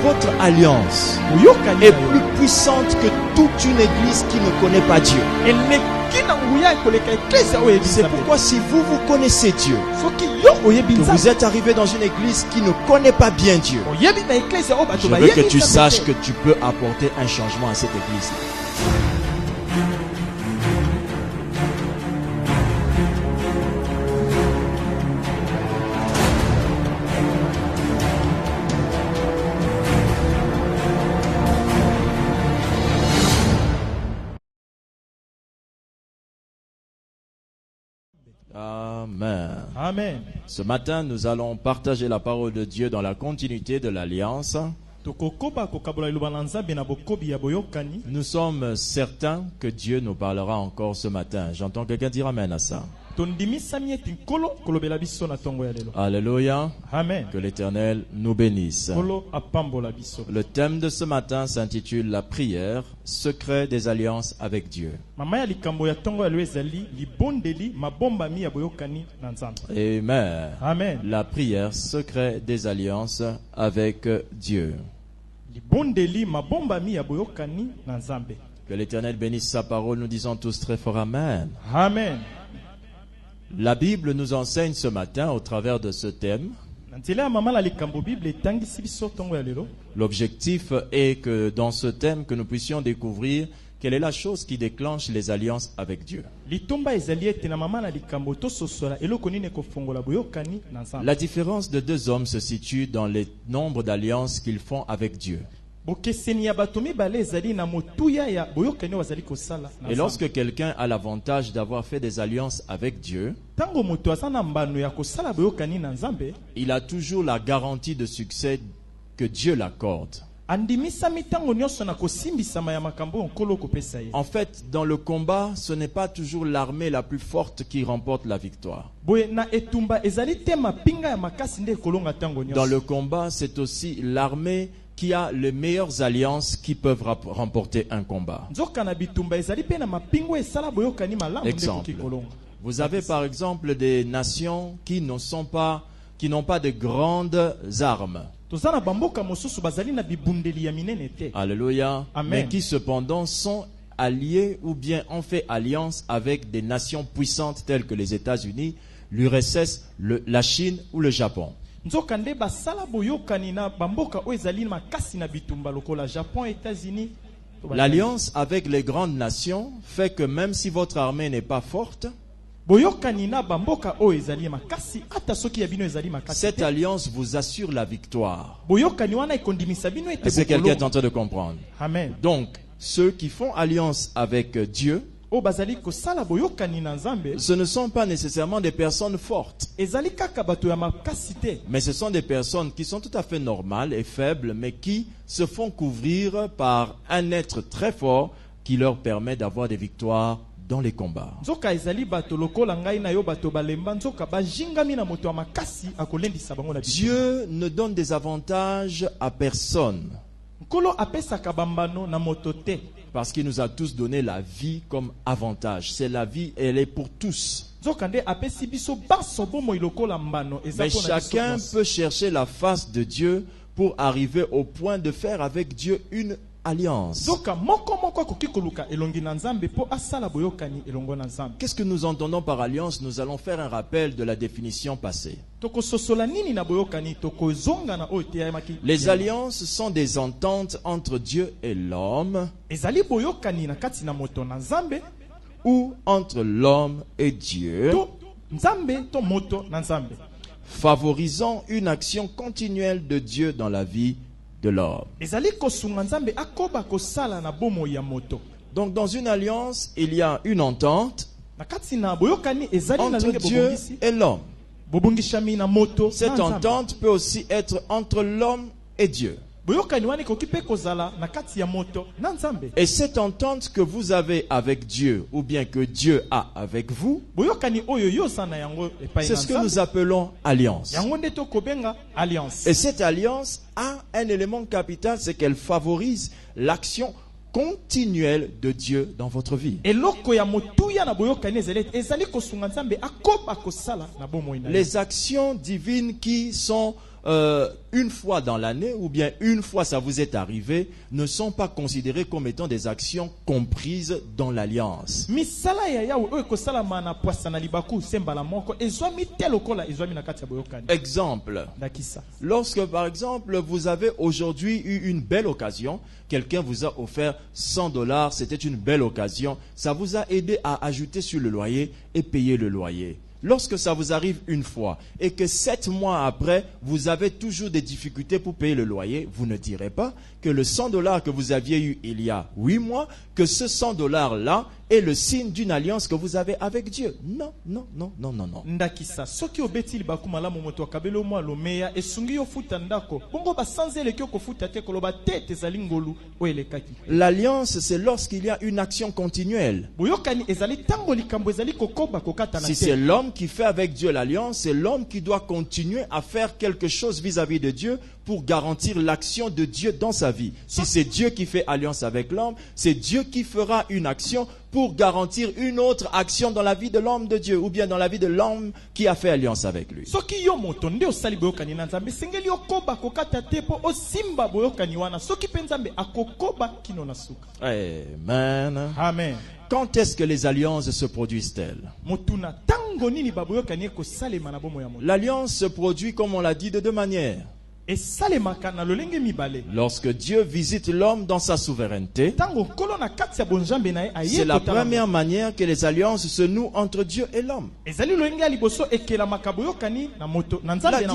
votre alliance est plus puissante que toute une église qui ne connaît pas Dieu. C'est pourquoi si vous connaissez Dieu, que vous êtes arrivé dans une église qui ne connaît pas bien Dieu, je veux que tu saches que tu peux apporter un changement à cette église. Amen. Amen. Ce matin, nous allons partager la parole de Dieu dans la continuité de l'Alliance. Nous sommes certains que Dieu nous parlera encore ce matin. J'entends quelqu'un dire Amen à ça. Alléluia. Amen. Que l'Éternel nous bénisse. Le thème de ce matin s'intitule La prière, secret des alliances avec Dieu. Amen. Amen. La prière, secret des alliances avec Dieu. Que l'Éternel bénisse sa parole. Nous disons tous très fort Amen. Amen. La Bible nous enseigne ce matin au travers de ce thème. L'objectif est que dans ce thème que nous puissions découvrir quelle est la chose qui déclenche les alliances avec Dieu. La différence de deux hommes se situe dans le nombre d'alliances qu'ils font avec Dieu. Et lorsque quelqu'un a l'avantage d'avoir fait des alliances avec Dieu, il a toujours la garantie de succès que Dieu l'accorde. En fait, dans le combat, ce n'est pas toujours l'armée la plus forte qui remporte la victoire. Dans le combat, c'est aussi l'armée qui a les meilleures alliances qui peuvent remporter un combat. Exemple. Vous avez par exemple des nations qui n'ont pas de grandes armes. Alléluia. Amen. Mais qui cependant sont alliés ou bien ont fait alliance avec des nations puissantes telles que les États-Unis, l'URSS, la Chine ou le Japon. L'alliance avec les grandes nations fait que même si votre armée n'est pas forte, cette alliance vous assure la victoire. Est-ce que quelqu'un est en train de comprendre? Amen. Donc, ceux qui font alliance avec Dieu, ce ne sont pas nécessairement des personnes fortes, mais ce sont des personnes qui sont tout à fait normales et faibles, mais qui se font couvrir par un être très fort qui leur permet d'avoir des victoires dans les combats. Dieu ne donne des avantages à personne, parce qu'il nous a tous donné la vie comme avantage. C'est la vie, elle est pour tous. Mais chacun peut chercher la face de Dieu pour arriver au point de faire avec Dieu une alliance. Qu'est-ce que nous entendons par alliance? Nous allons faire un rappel de la définition passée. Les alliances sont des ententes entre Dieu et l'homme, ou entre l'homme et Dieu, favorisant une action continuelle de Dieu dans la vie de l'homme. Donc dans une alliance, il y a une entente entre Dieu et l'homme. Cette entente peut aussi être entre l'homme et Dieu. Et cette entente que vous avez avec Dieu, ou bien que Dieu a avec vous, c'est ce que nous appelons alliance. Et cette alliance a un élément capital, c'est qu'elle favorise l'action continuelle de Dieu dans votre vie. Les actions divines qui sont une fois dans l'année ou bien une fois ça vous est arrivé ne sont pas considérées comme étant des actions comprises dans l'alliance. Exemple. Lorsque par exemple vous avez aujourd'hui eu une belle occasion, quelqu'un vous a offert $100, c'était une belle occasion, ça vous a aidé à ajouter sur le loyer et payer le loyer. Lorsque ça vous arrive une fois et que 7 mois après, vous avez toujours des difficultés pour payer le loyer, vous ne direz pas que le $100 que vous aviez eu il y a 8 mois, que ce $100-là est le signe d'une alliance que vous avez avec Dieu. Non, non, non, non, non, non. L'alliance, c'est lorsqu'il y a une action continuelle. Si c'est l'homme qui fait avec Dieu l'alliance, c'est l'homme qui doit continuer à faire quelque chose vis-à-vis de Dieu pour garantir l'action de Dieu dans sa vie. Si c'est Dieu qui fait alliance avec l'homme, c'est Dieu qui fera une action pour garantir une autre action dans la vie de l'homme de Dieu ou bien dans la vie de l'homme qui a fait alliance avec lui. Amen. Amen. Quand est-ce que les alliances se produisent-elles? L'alliance se produit, comme on l'a dit, de deux manières. Lorsque Dieu visite l'homme dans sa souveraineté, c'est la première manière que les alliances se nouent entre Dieu et l'homme. La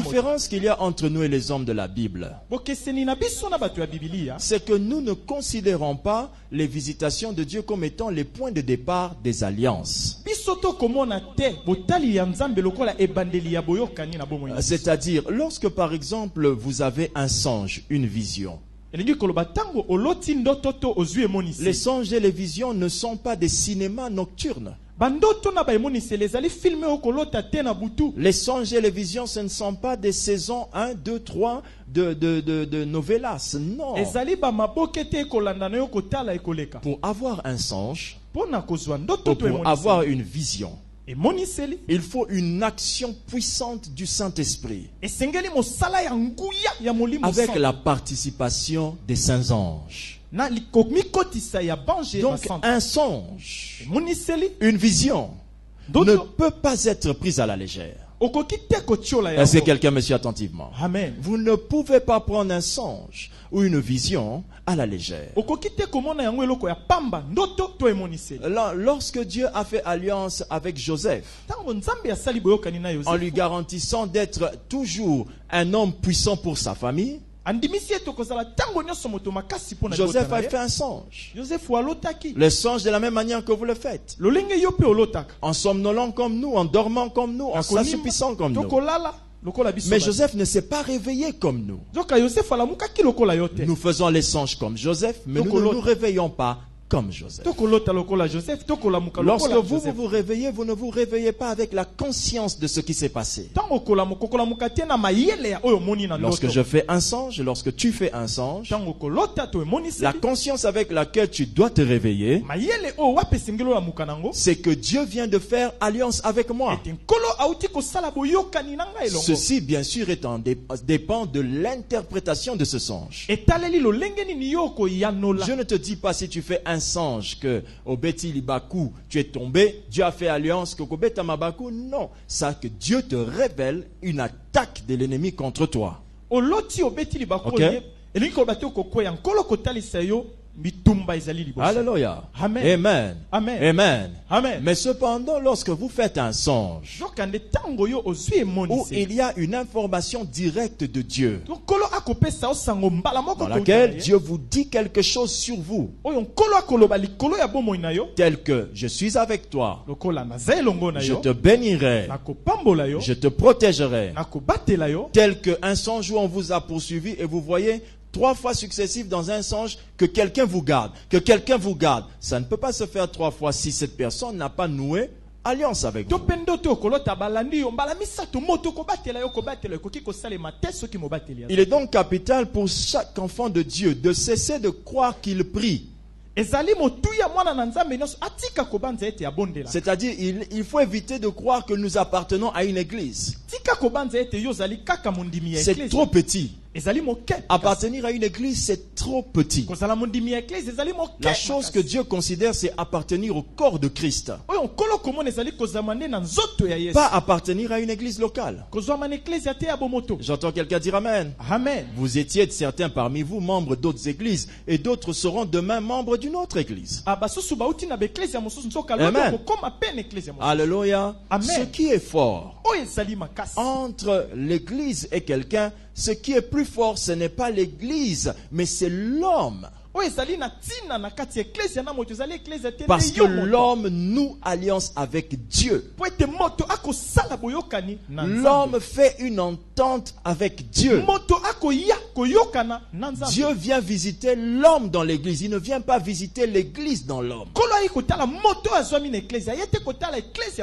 différence qu'il y a entre nous et les hommes de la Bible, c'est que nous ne considérons pas les visitations de Dieu comme étant les points de départ des alliances. C'est-à-dire, lorsque par exemple vous avez un songe, une vision. Les songes et les visions ne sont pas des cinémas nocturnes. Les songes et les visions, ce ne sont pas des saisons 1, 2, 3 de novelas. Non. Pour avoir un songe, pour avoir une vision, il faut une action puissante du Saint-Esprit avec la participation des saints anges. Donc un songe, une vision ne peut pas être prise à la légère. Est-ce que quelqu'un me suit attentivement? Amen. Vous ne pouvez pas prendre un songe ou une vision à la légère. Lorsque Dieu a fait alliance avec Joseph, en lui garantissant d'être toujours un homme puissant pour sa famille, Joseph a fait un songe. Le songe de la même manière que vous le faites. En somnolant comme nous, en dormant comme nous, en s'assoupissant comme nous. Mais Joseph ne s'est pas réveillé comme nous. Nous faisons les songes comme Joseph, mais nous ne nous réveillons pas comme Joseph. Lorsque vous réveillez, vous ne vous réveillez pas avec la conscience de ce qui s'est passé. Lorsque je fais un songe, lorsque tu fais un songe, la conscience avec laquelle tu dois te réveiller, c'est que Dieu vient de faire alliance avec moi. Ceci, bien sûr, dépend de l'interprétation de ce songe. Je ne te dis pas si tu fais un songe que au Beti Libaku tu es tombé, Dieu a fait alliance que au Beta Mabaku. Non, ça que Dieu te révèle une attaque de l'ennemi contre toi. Okay? Alléluia. Amen. Amen. Amen. Amen. Amen. Mais cependant, lorsque vous faites un songe où il y a une information directe de Dieu, dans laquelle Dieu vous dit quelque chose sur vous, tel que je suis avec toi, je te bénirai, je te protégerai, tel qu'un songe où on vous a poursuivi et vous voyez 3 fois successifs dans un songe que quelqu'un vous garde, Ça ne peut pas se faire 3 fois si cette personne n'a pas noué alliance avec vous. Il est donc capital pour chaque enfant de Dieu de cesser de croire qu'il prie C'est-à-dire, il faut éviter de croire que nous appartenons à une église. C'est trop petit. Appartenir à une église, c'est trop petit. La chose que Dieu considère, c'est appartenir au corps de Christ. Pas appartenir à une église locale. J'entends quelqu'un dire Amen. Amen. Vous étiez certains parmi vous membres d'autres églises et d'autres seront demain membres d'une autre église. Amen. Alléluia. Ce qui est fort entre l'église et quelqu'un, ce qui est plus fort, ce n'est pas l'église, mais c'est l'homme. Parce que l'homme noue alliance avec Dieu. L'homme fait une entente avec Dieu. Dieu vient visiter l'homme dans l'église. Il ne vient pas visiter l'église dans l'homme.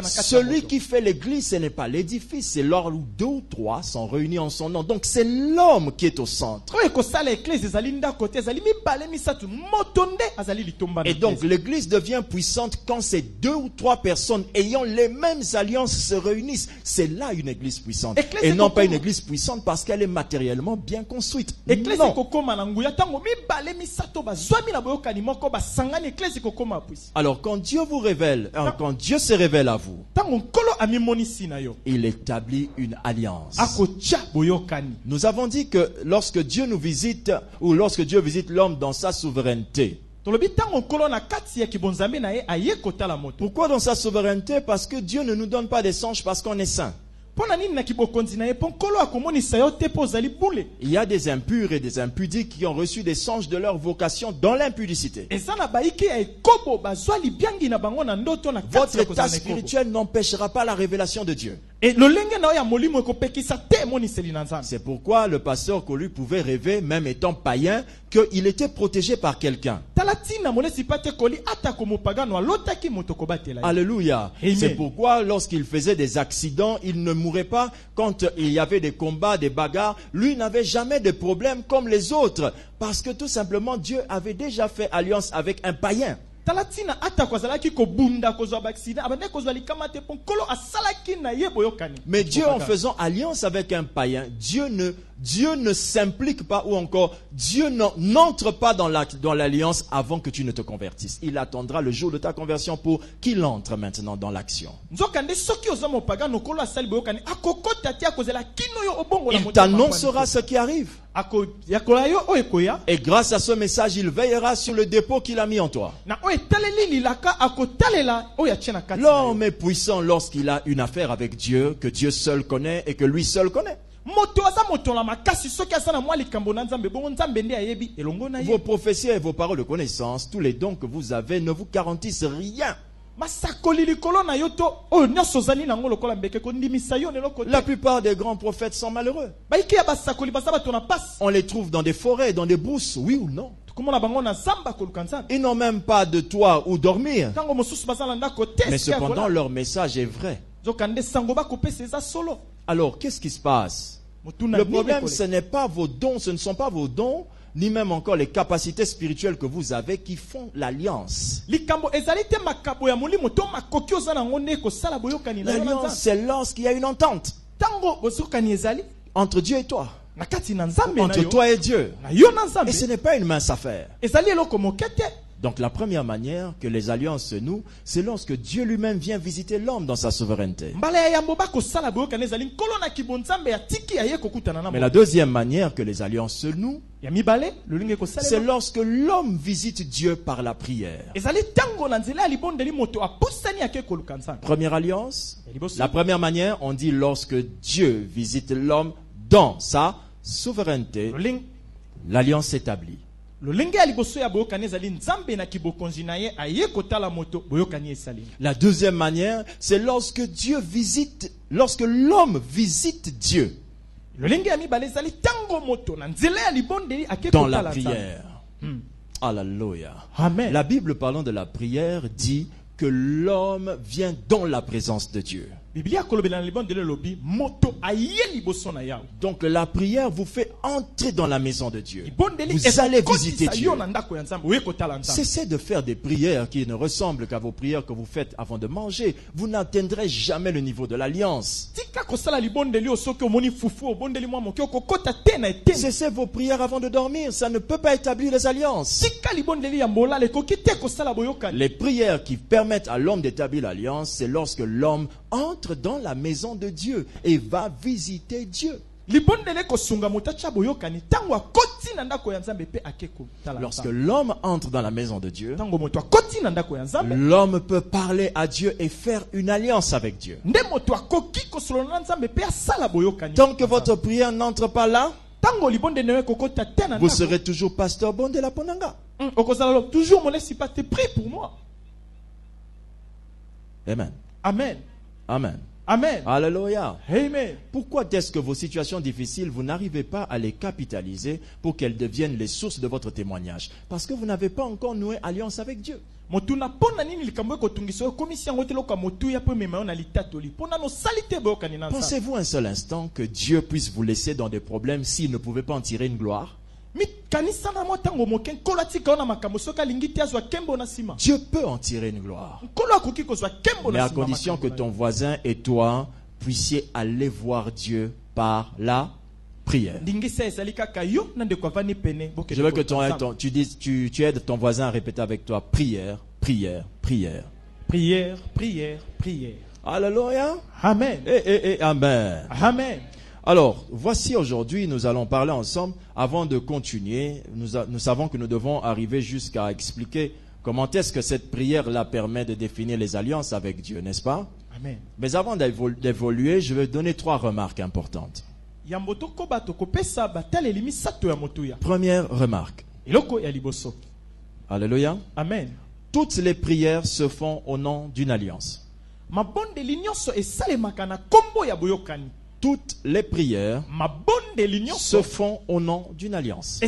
Celui qui fait l'église, ce n'est pas l'édifice, c'est là où 2 ou 3 sont réunis en son nom. Donc c'est l'homme qui est au centre. Et donc l'église devient puissante quand ces 2 ou 3 personnes ayant les mêmes alliances se réunissent. C'est là une église puissante. Et non pas une église puissante parce qu'elle est matériellement bien construite. Non. Alors quand Dieu vous révèle, quand Dieu se révèle à vous, il établit une alliance. Nous avons dit que lorsque Dieu nous visite, ou lorsque Dieu visite l'homme dans sa souveraineté. Pourquoi dans sa souveraineté? Parce que Dieu ne nous donne pas des songes parce qu'on est saint. Il y a des impurs et des impudiques qui ont reçu des songes de leur vocation dans l'impudicité. Votre état spirituel n'empêchera pas la révélation de Dieu. C'est pourquoi le pasteur Kolu pouvait rêver, même étant païen, qu'il était protégé par quelqu'un. Alléluia. C'est pourquoi lorsqu'il faisait des accidents, il ne mourait pas. Quand il y avait des combats, des bagarres, lui n'avait jamais de problème comme les autres. Parce que tout simplement, Dieu avait déjà fait alliance avec un païen. Mais Dieu, en faisant alliance avec un païen, Dieu ne s'implique pas, ou encore Dieu n'entre pas dans l'alliance avant que tu ne te convertisses. Il attendra le jour de ta conversion pour qu'il entre maintenant dans l'action. Il t'annoncera ce qui arrive. Et grâce à ce message, il veillera sur le dépôt qu'il a mis en toi. L'homme est puissant lorsqu'il a une affaire avec Dieu que Dieu seul connaît et que lui seul connaît. Vos prophéties et vos paroles de connaissance, tous les dons que vous avez ne vous garantissent rien. La plupart des grands prophètes sont malheureux. On les trouve dans des forêts, dans des brousses, oui ou non? Ils n'ont même pas de toit où dormir. Mais cependant, leur message est vrai. Alors, qu'est-ce qui se passe? Le problème, ce n'est pas vos dons, ce ne sont pas vos dons, ni même encore les capacités spirituelles que vous avez qui font l'alliance. L'alliance, c'est lorsqu'il y a une entente entre Dieu et toi. Entre toi et Dieu. Et ce n'est pas une mince affaire. Donc la première manière que les alliances se nouent, c'est lorsque Dieu lui-même vient visiter l'homme dans sa souveraineté. Mais la deuxième manière que les alliances se nouent, c'est lorsque l'homme visite Dieu par la prière. Première alliance, la première manière, on dit lorsque Dieu visite l'homme dans sa souveraineté, l'alliance s'établit. La deuxième manière, c'est lorsque l'homme visite Dieu dans la prière. Alléluia. La Bible parlant de la prière dit que l'homme vient dans la présence de Dieu. Donc la prière vous fait entrer dans la maison de Dieu. Vous allez visiter Dieu. Cessez de faire des prières qui ne ressemblent qu'à vos prières que vous faites avant de manger. Vous n'atteindrez jamais le niveau de l'alliance. Cessez vos prières avant de dormir. Ça ne peut pas établir les alliances. Les prières qui permettent à l'homme d'établir l'alliance, c'est lorsque l'homme entre dans la maison de Dieu et va visiter Dieu. Lorsque l'homme entre dans la maison de Dieu, l'homme peut parler à Dieu et faire une alliance avec Dieu. Tant que votre prière n'entre pas là, vous serez toujours pasteur bon de la Ponanga. Toujours mon laisse pas te prie pour moi. Amen. Amen. Amen. Amen. Alléluia. Amen. Pourquoi est-ce que vos situations difficiles, vous n'arrivez pas à les capitaliser pour qu'elles deviennent les sources de votre témoignage? Parce que vous n'avez pas encore noué alliance avec Dieu. Pensez-vous un seul instant que Dieu puisse vous laisser dans des problèmes s'il ne pouvait pas en tirer une gloire? Dieu peut en tirer une gloire, mais à condition que ton voisin et toi puissiez aller voir Dieu par la prière. Je veux que tu aides ton voisin à répéter avec toi: prière, prière, prière. Prière, prière, prière. Alléluia. Amen. Amen. Amen. Alors, voici aujourd'hui, nous allons parler ensemble. Avant de continuer, nous savons que nous devons arriver jusqu'à expliquer comment est-ce que cette prière-là permet de définir les alliances avec Dieu, n'est-ce pas? Amen. Mais avant d'évoluer, je vais donner 3 remarques importantes. Première remarque. Alléluia. Amen. Toutes les prières se font au nom d'une alliance. Toutes les prières se font au nom d'une alliance.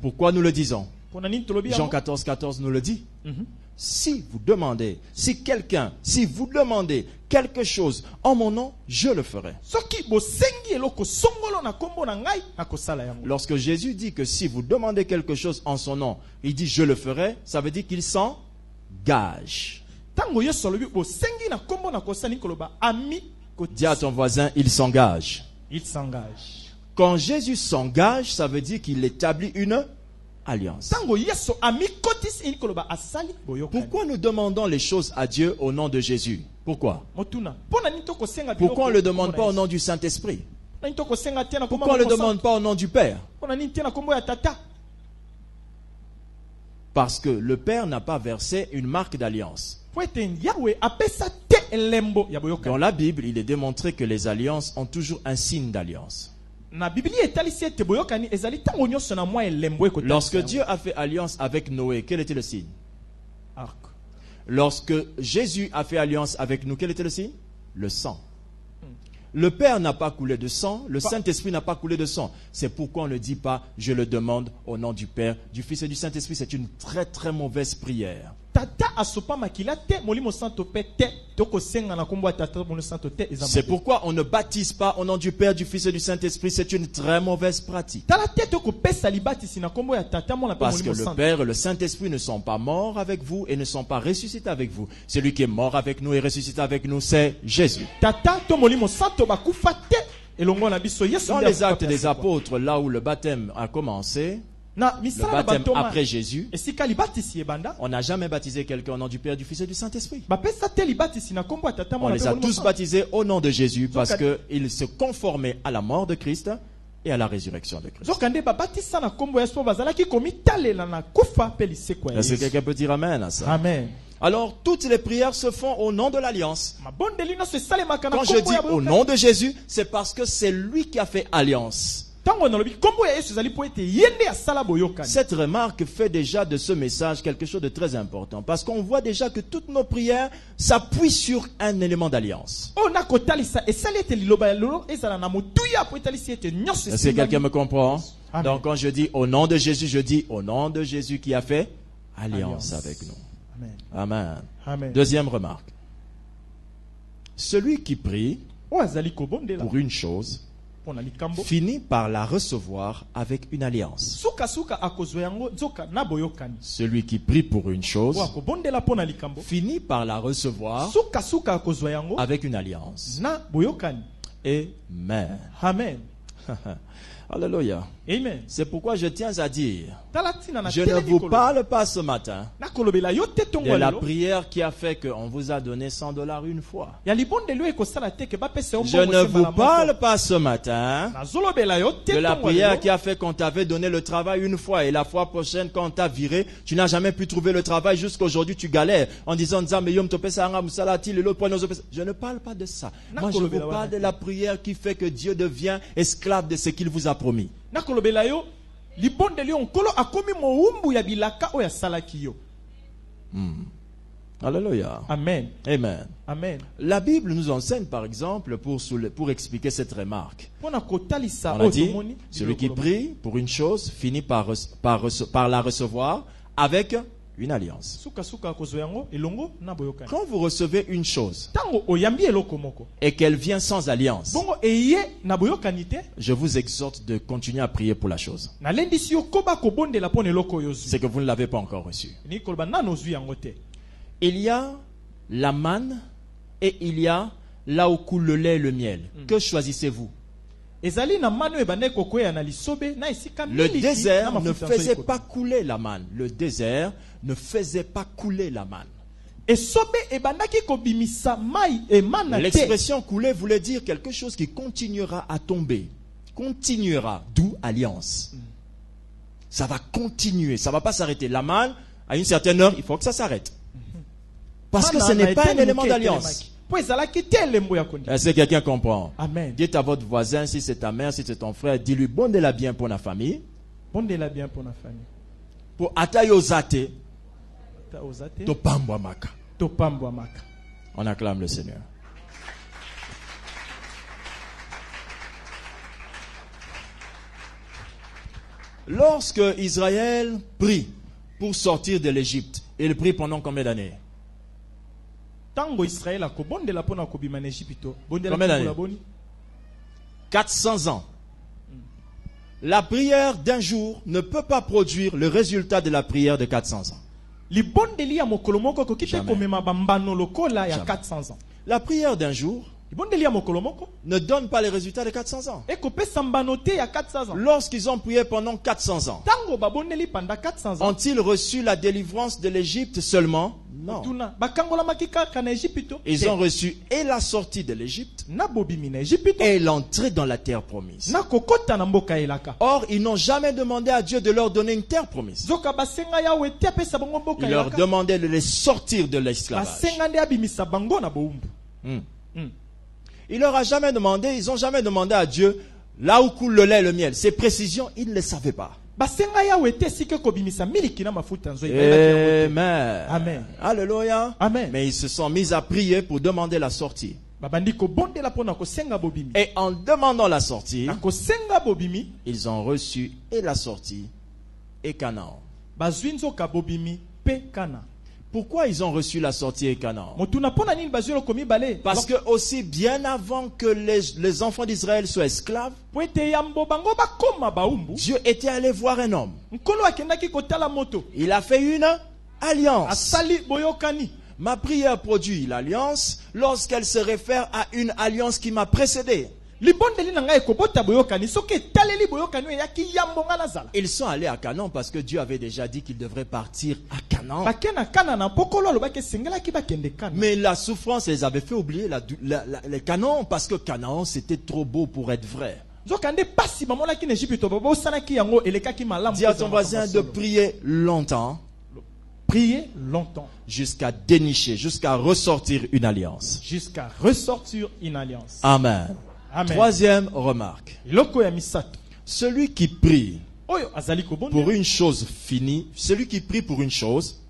Pourquoi nous le disons? Jean 14, 14 nous le dit. Si vous demandez quelque chose en mon nom, je le ferai. Lorsque Jésus dit que si vous demandez quelque chose en son nom, il dit je le ferai, ça veut dire qu'il s'engage. Dis à ton voisin, il s'engage. Il s'engage. Quand Jésus s'engage, ça veut dire qu'il établit une alliance. Pourquoi nous demandons les choses à Dieu au nom de Jésus? Pourquoi? Pourquoi on ne le demande pas au nom du Saint-Esprit? Pourquoi on ne le demande pas au nom du Père? Parce que le Père n'a pas versé une marque d'alliance. Dans la Bible, il est démontré que les alliances ont toujours un signe d'alliance. Lorsque Dieu a fait alliance avec Noé, quel était le signe? Arc. Lorsque Jésus a fait alliance avec nous, quel était le signe? Le sang. Le Père n'a pas coulé de sang, le Saint-Esprit n'a pas coulé de sang. C'est pourquoi on ne dit pas « je le demande au nom du Père, du Fils et du Saint-Esprit ». C'est une très très mauvaise prière. C'est pourquoi on ne baptise pas au nom du Père, du Fils et du Saint-Esprit. C'est une très mauvaise pratique. Parce que le Père et le Saint-Esprit ne sont pas morts avec vous et ne sont pas ressuscités avec vous. Celui qui est mort avec nous et ressuscité avec nous, c'est Jésus. Dans les Actes des Apôtres, là où le baptême a commencé, le baptême après Jésus, on n'a jamais baptisé quelqu'un au nom du Père, du Fils et du Saint-Esprit. On les a tous baptisés au nom de Jésus parce qu'ils se conformaient à la mort de Christ et à la résurrection de Christ. Est-ce que quelqu'un peut dire amen à ça? Amen. Alors, toutes les prières se font au nom de l'alliance. Quand je dis au nom de Jésus, c'est parce que c'est lui qui a fait alliance. Cette remarque fait déjà de ce message quelque chose de très important. Parce qu'on voit déjà que toutes nos prières s'appuient sur un élément d'alliance. Est-ce que quelqu'un me comprend? Amen. Donc quand je dis au nom de Jésus, je dis au nom de Jésus qui a fait alliance avec nous. Amen. Amen. Amen. Deuxième remarque. Celui qui prie pour une chose finit par la recevoir avec une alliance. Celui qui prie pour une chose finit par la recevoir avec une alliance. Amen. Amen. Alléluia. Amen. C'est pourquoi je tiens à dire, je ne vous parle pas ce matin de la prière qui a fait qu'on vous a donné $100 une fois. Je ne vous parle pas ce matin de la prière qui a fait qu'on t'avait donné le travail une fois et la fois prochaine quand on t'a viré, tu n'as jamais pu trouver le travail jusqu'à aujourd'hui tu galères en disant je ne parle pas de ça. Moi je vous parle de la prière qui fait que Dieu devient esclave de ce qu'il vous a promis. Alléluia. Amen. Amen. Amen. La Bible nous enseigne par exemple pour expliquer cette remarque. On a dit, celui qui prie pour une chose finit par la recevoir avec une alliance. Quand vous recevez une chose et qu'elle vient sans alliance, je vous exhorte de continuer à prier pour la chose. C'est que vous ne l'avez pas encore reçu. Il y a la manne et il y a là où coule le lait et le miel. Que choisissez-vous? Le désert ne faisait pas couler la manne. Le désert ne faisait pas couler la manne. L'expression couler voulait dire quelque chose qui continuera à tomber. Continuera, d'où alliance. Ça va continuer, ça ne va pas s'arrêter. La manne, à une certaine heure, il faut que ça s'arrête. Parce que ce n'est pas un élément d'alliance. Est-ce que quelqu'un comprend? Amen. Dites à votre voisin, si c'est ta mère, si c'est ton frère, dis-lui, bondez-la bien pour la famille. Bondez-la bien pour la famille. Pour atayozate, topambwa maka. On acclame le Seigneur. Lorsque Israël prie pour sortir de l'Égypte, il prie pendant combien d'années? Combien d'années? 400 ans. La prière d'un jour ne peut pas produire le résultat de la prière de 400 ans. La prière d'un jour ne donne pas les résultats de 400 ans. Lorsqu'ils ont prié pendant 400 ans, ont-ils reçu la délivrance de l'Égypte seulement? Non. Ils ont reçu et la sortie de l'Égypte et l'entrée dans la terre promise. Or, ils n'ont jamais demandé à Dieu de leur donner une terre promise. Il leur demandait de les sortir de l'esclavage. Il leur a jamais demandé, ils n'ont jamais demandé à Dieu là où coule le lait et le miel. Ces précisions, ils ne les savaient pas. Amen. Amen. Alléluia. Amen. Mais ils se sont mis à prier pour demander la sortie. Et en demandant la sortie, ils ont reçu et la sortie et Canaan. Pourquoi ils ont reçu la sortie et Canaan? Parce que aussi bien avant que les enfants d'Israël soient esclaves, Dieu était allé voir un homme. Il a fait une alliance. Ma prière produit l'alliance lorsqu'elle se réfère à une alliance qui m'a précédé. Ils sont allés à Canaan parce que Dieu avait déjà dit qu'ils devraient partir à Canaan. Mais la souffrance les avait fait oublier les Canaan parce que Canaan c'était trop beau pour être vrai. Dis à ton voisin de prier longtemps. Prier longtemps. Jusqu'à dénicher, jusqu'à ressortir une alliance. Jusqu'à ressortir une alliance. Amen. Amen. Troisième remarque. Celui qui prie pour une chose finie, celui qui prie pour une chose,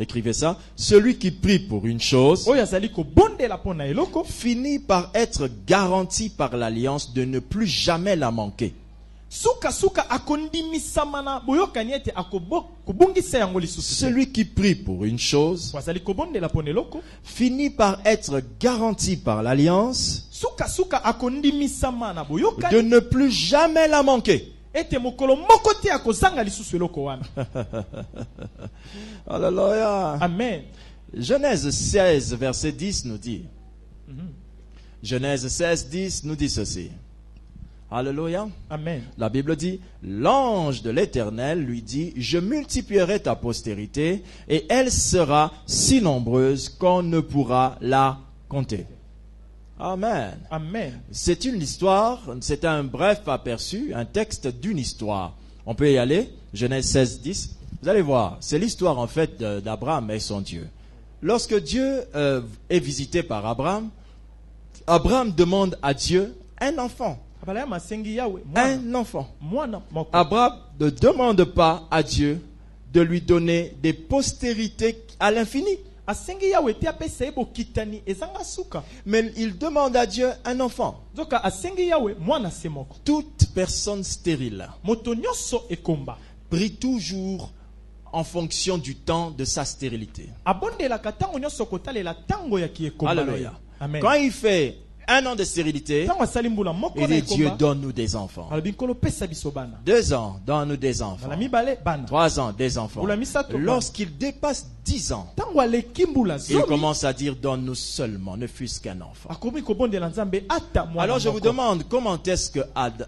écrivez ça, celui qui prie pour une chose finit par être garanti par l'alliance de ne plus jamais la manquer. Celui qui prie pour une chose finit par être garanti par l'alliance de ne plus jamais la manquer. Alléluia. Amen. Genèse 16, verset 10 nous dit. Genèse 16, 10 nous dit ceci. Alléluia. Amen. La Bible dit, l'ange de l'Éternel lui dit, je multiplierai ta postérité et elle sera si nombreuse qu'on ne pourra la compter. Amen. Amen. C'est une histoire, c'est un bref aperçu, un texte d'une histoire. On peut y aller, Genèse 16, 10. Vous allez voir, c'est l'histoire en fait d'Abraham et son Dieu. Lorsque Dieu est visité par Abraham, Abraham demande à Dieu un enfant. Un enfant. Abraham ne demande pas à Dieu de lui donner des postérités à l'infini. Mais il demande à Dieu un enfant. Toute personne stérile prie toujours en fonction du temps de sa stérilité. Alléluia. Quand il fait un an de stérilité, il dit Dieu donne-nous des enfants. 2 ans, donne-nous des enfants. 3 ans, des enfants. Lorsqu'il dépasse 10 ans, il commence à dire donne-nous seulement, ne fût-ce qu'un enfant. Alors je vous demande, comment est-ce que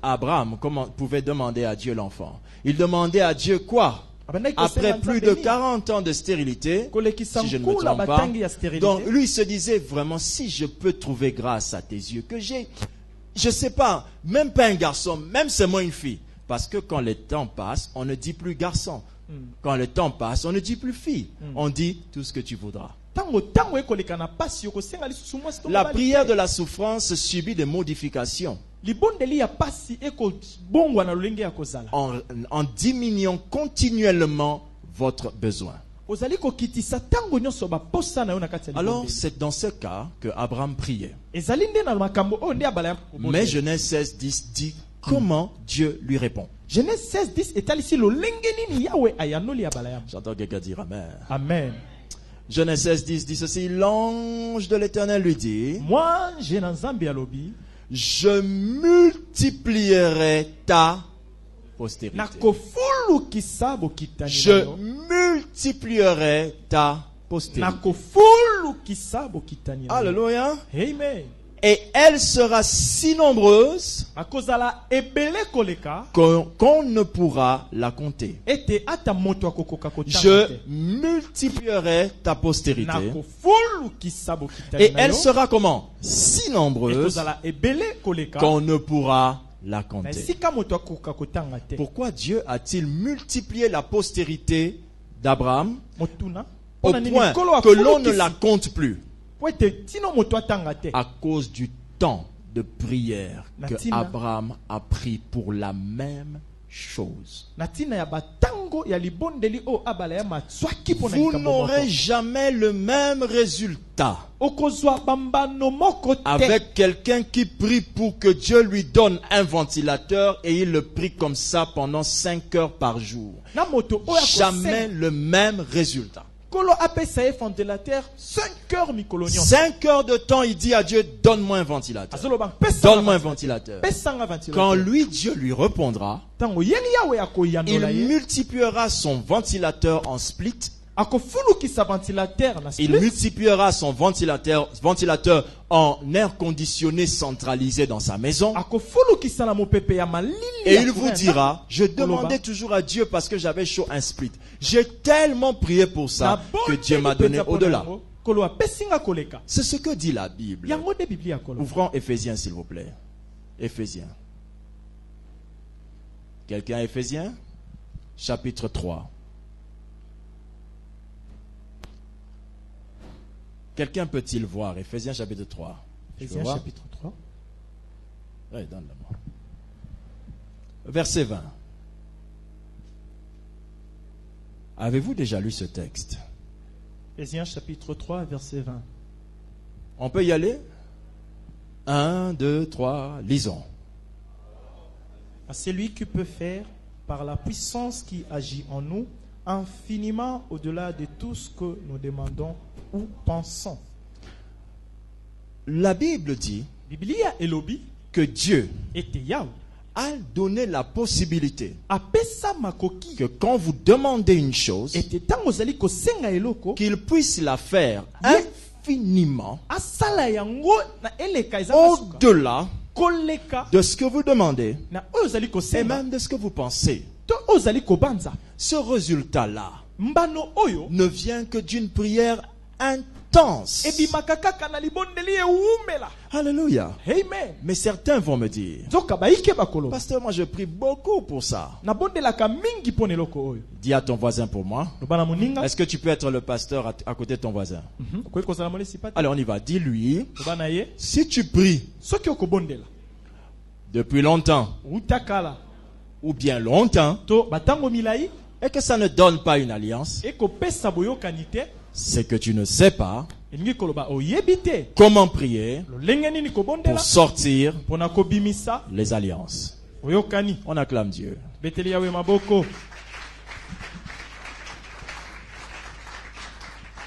Abraham pouvait demander à Dieu l'enfant? Il demandait à Dieu quoi? Après plus de 40 ans de stérilité, si je ne me trompe pas, donc lui se disait vraiment, si je peux trouver grâce à tes yeux, que j'ai, je sais pas, même pas un garçon, même seulement une fille. Parce que quand le temps passe, on ne dit plus garçon. Quand le temps passe, on ne dit plus fille. On dit tout ce que tu voudras. La prière de la souffrance subit des modifications. En diminuant continuellement votre besoin. Alors c'est dans ce cas que Abraham priait. Mais Genèse 16, 10 dit comment Dieu lui répond. Genèse 16, 10 J'entends quelqu'un dire Amen. Amen. Genèse 16, 10 dit ceci, l'ange de l'Éternel lui dit, moi, je multiplierai ta postérité. Je multiplierai ta postérité. Alléluia. Amen. Et elle sera si nombreuse qu'on ne pourra la compter. Je multiplierai ta postérité. Et elle sera comment? Si nombreuse qu'on ne pourra la compter. Pourquoi Dieu a-t-il multiplié la postérité d'Abraham au point que l'on ne la compte plus? À cause du temps de prière que Abraham a pris pour la même chose. Vous n'aurez jamais le même résultat avec quelqu'un qui prie pour que Dieu lui donne un ventilateur et il le prie comme ça pendant 5 heures par jour. Jamais le même résultat. 5 heures de temps, il dit à Dieu, donne-moi un ventilateur. Donne-moi un ventilateur. Quand lui, Dieu lui répondra, il multipliera son ventilateur en split. Il multipliera son ventilateur en air conditionné centralisé dans sa maison. Et il vous dira, je demandais toujours à Dieu parce que j'avais chaud un split. J'ai tellement prié pour ça que Dieu m'a donné au-delà. C'est ce que dit la Bible. Ouvrons Éphésiens s'il vous plaît. Éphésiens. Quelqu'un Éphésiens? Chapitre 3. Quelqu'un peut-il voir Éphésiens chapitre 3? Éphésiens chapitre 3. Oui, donne-le-moi. Verset 20. Avez-vous déjà lu ce texte? Éphésiens chapitre 3, verset 20. On peut y aller? 1, 2, 3, lisons. à celui qui peut faire, par la puissance qui agit en nous, infiniment au-delà de tout ce que nous demandons ou pensons. La Bible dit Biblia elobi que Dieu ete Yahweh a donné la possibilité apesa makoki que quand vous demandez une chose, ete tango zali kosenga eloko qu'il puisse la faire infiniment asala yango na eleka eza masuka au-delà koleka de ce que vous demandez na oyo zali et kosenga même de ce que vous pensez. to oyo zali kobanza. Ce résultat-là Mbano oyo ne vient que d'une prière intense. ebimaka kaka na libondeli ewumela. Alléluia. Amen. Mais certains vont me dire, Nzoka baike bakolo. pasteur, moi je prie beaucoup pour ça. Na bondelaka mingi pona eloko oyo. Dis à ton voisin pour moi. Lobana moninga. Est-ce que tu peux être le pasteur à côté de ton voisin? Okoki kozala molesi pati. Allez, on y va. Dis-lui, Lobana ye. si tu pries Soki okobondela. depuis longtemps Utakala. ou bien longtemps To batango milai. et que ça ne donne pas une alliance, Ekopesa boyokani te. c'est que tu ne sais pas Elingi koloba oyebi te. comment prier Lolenge nini kobondela. pour sortir Pona kobimisa. les alliances. Oyokani. On acclame Dieu. Beteli yawe maboko.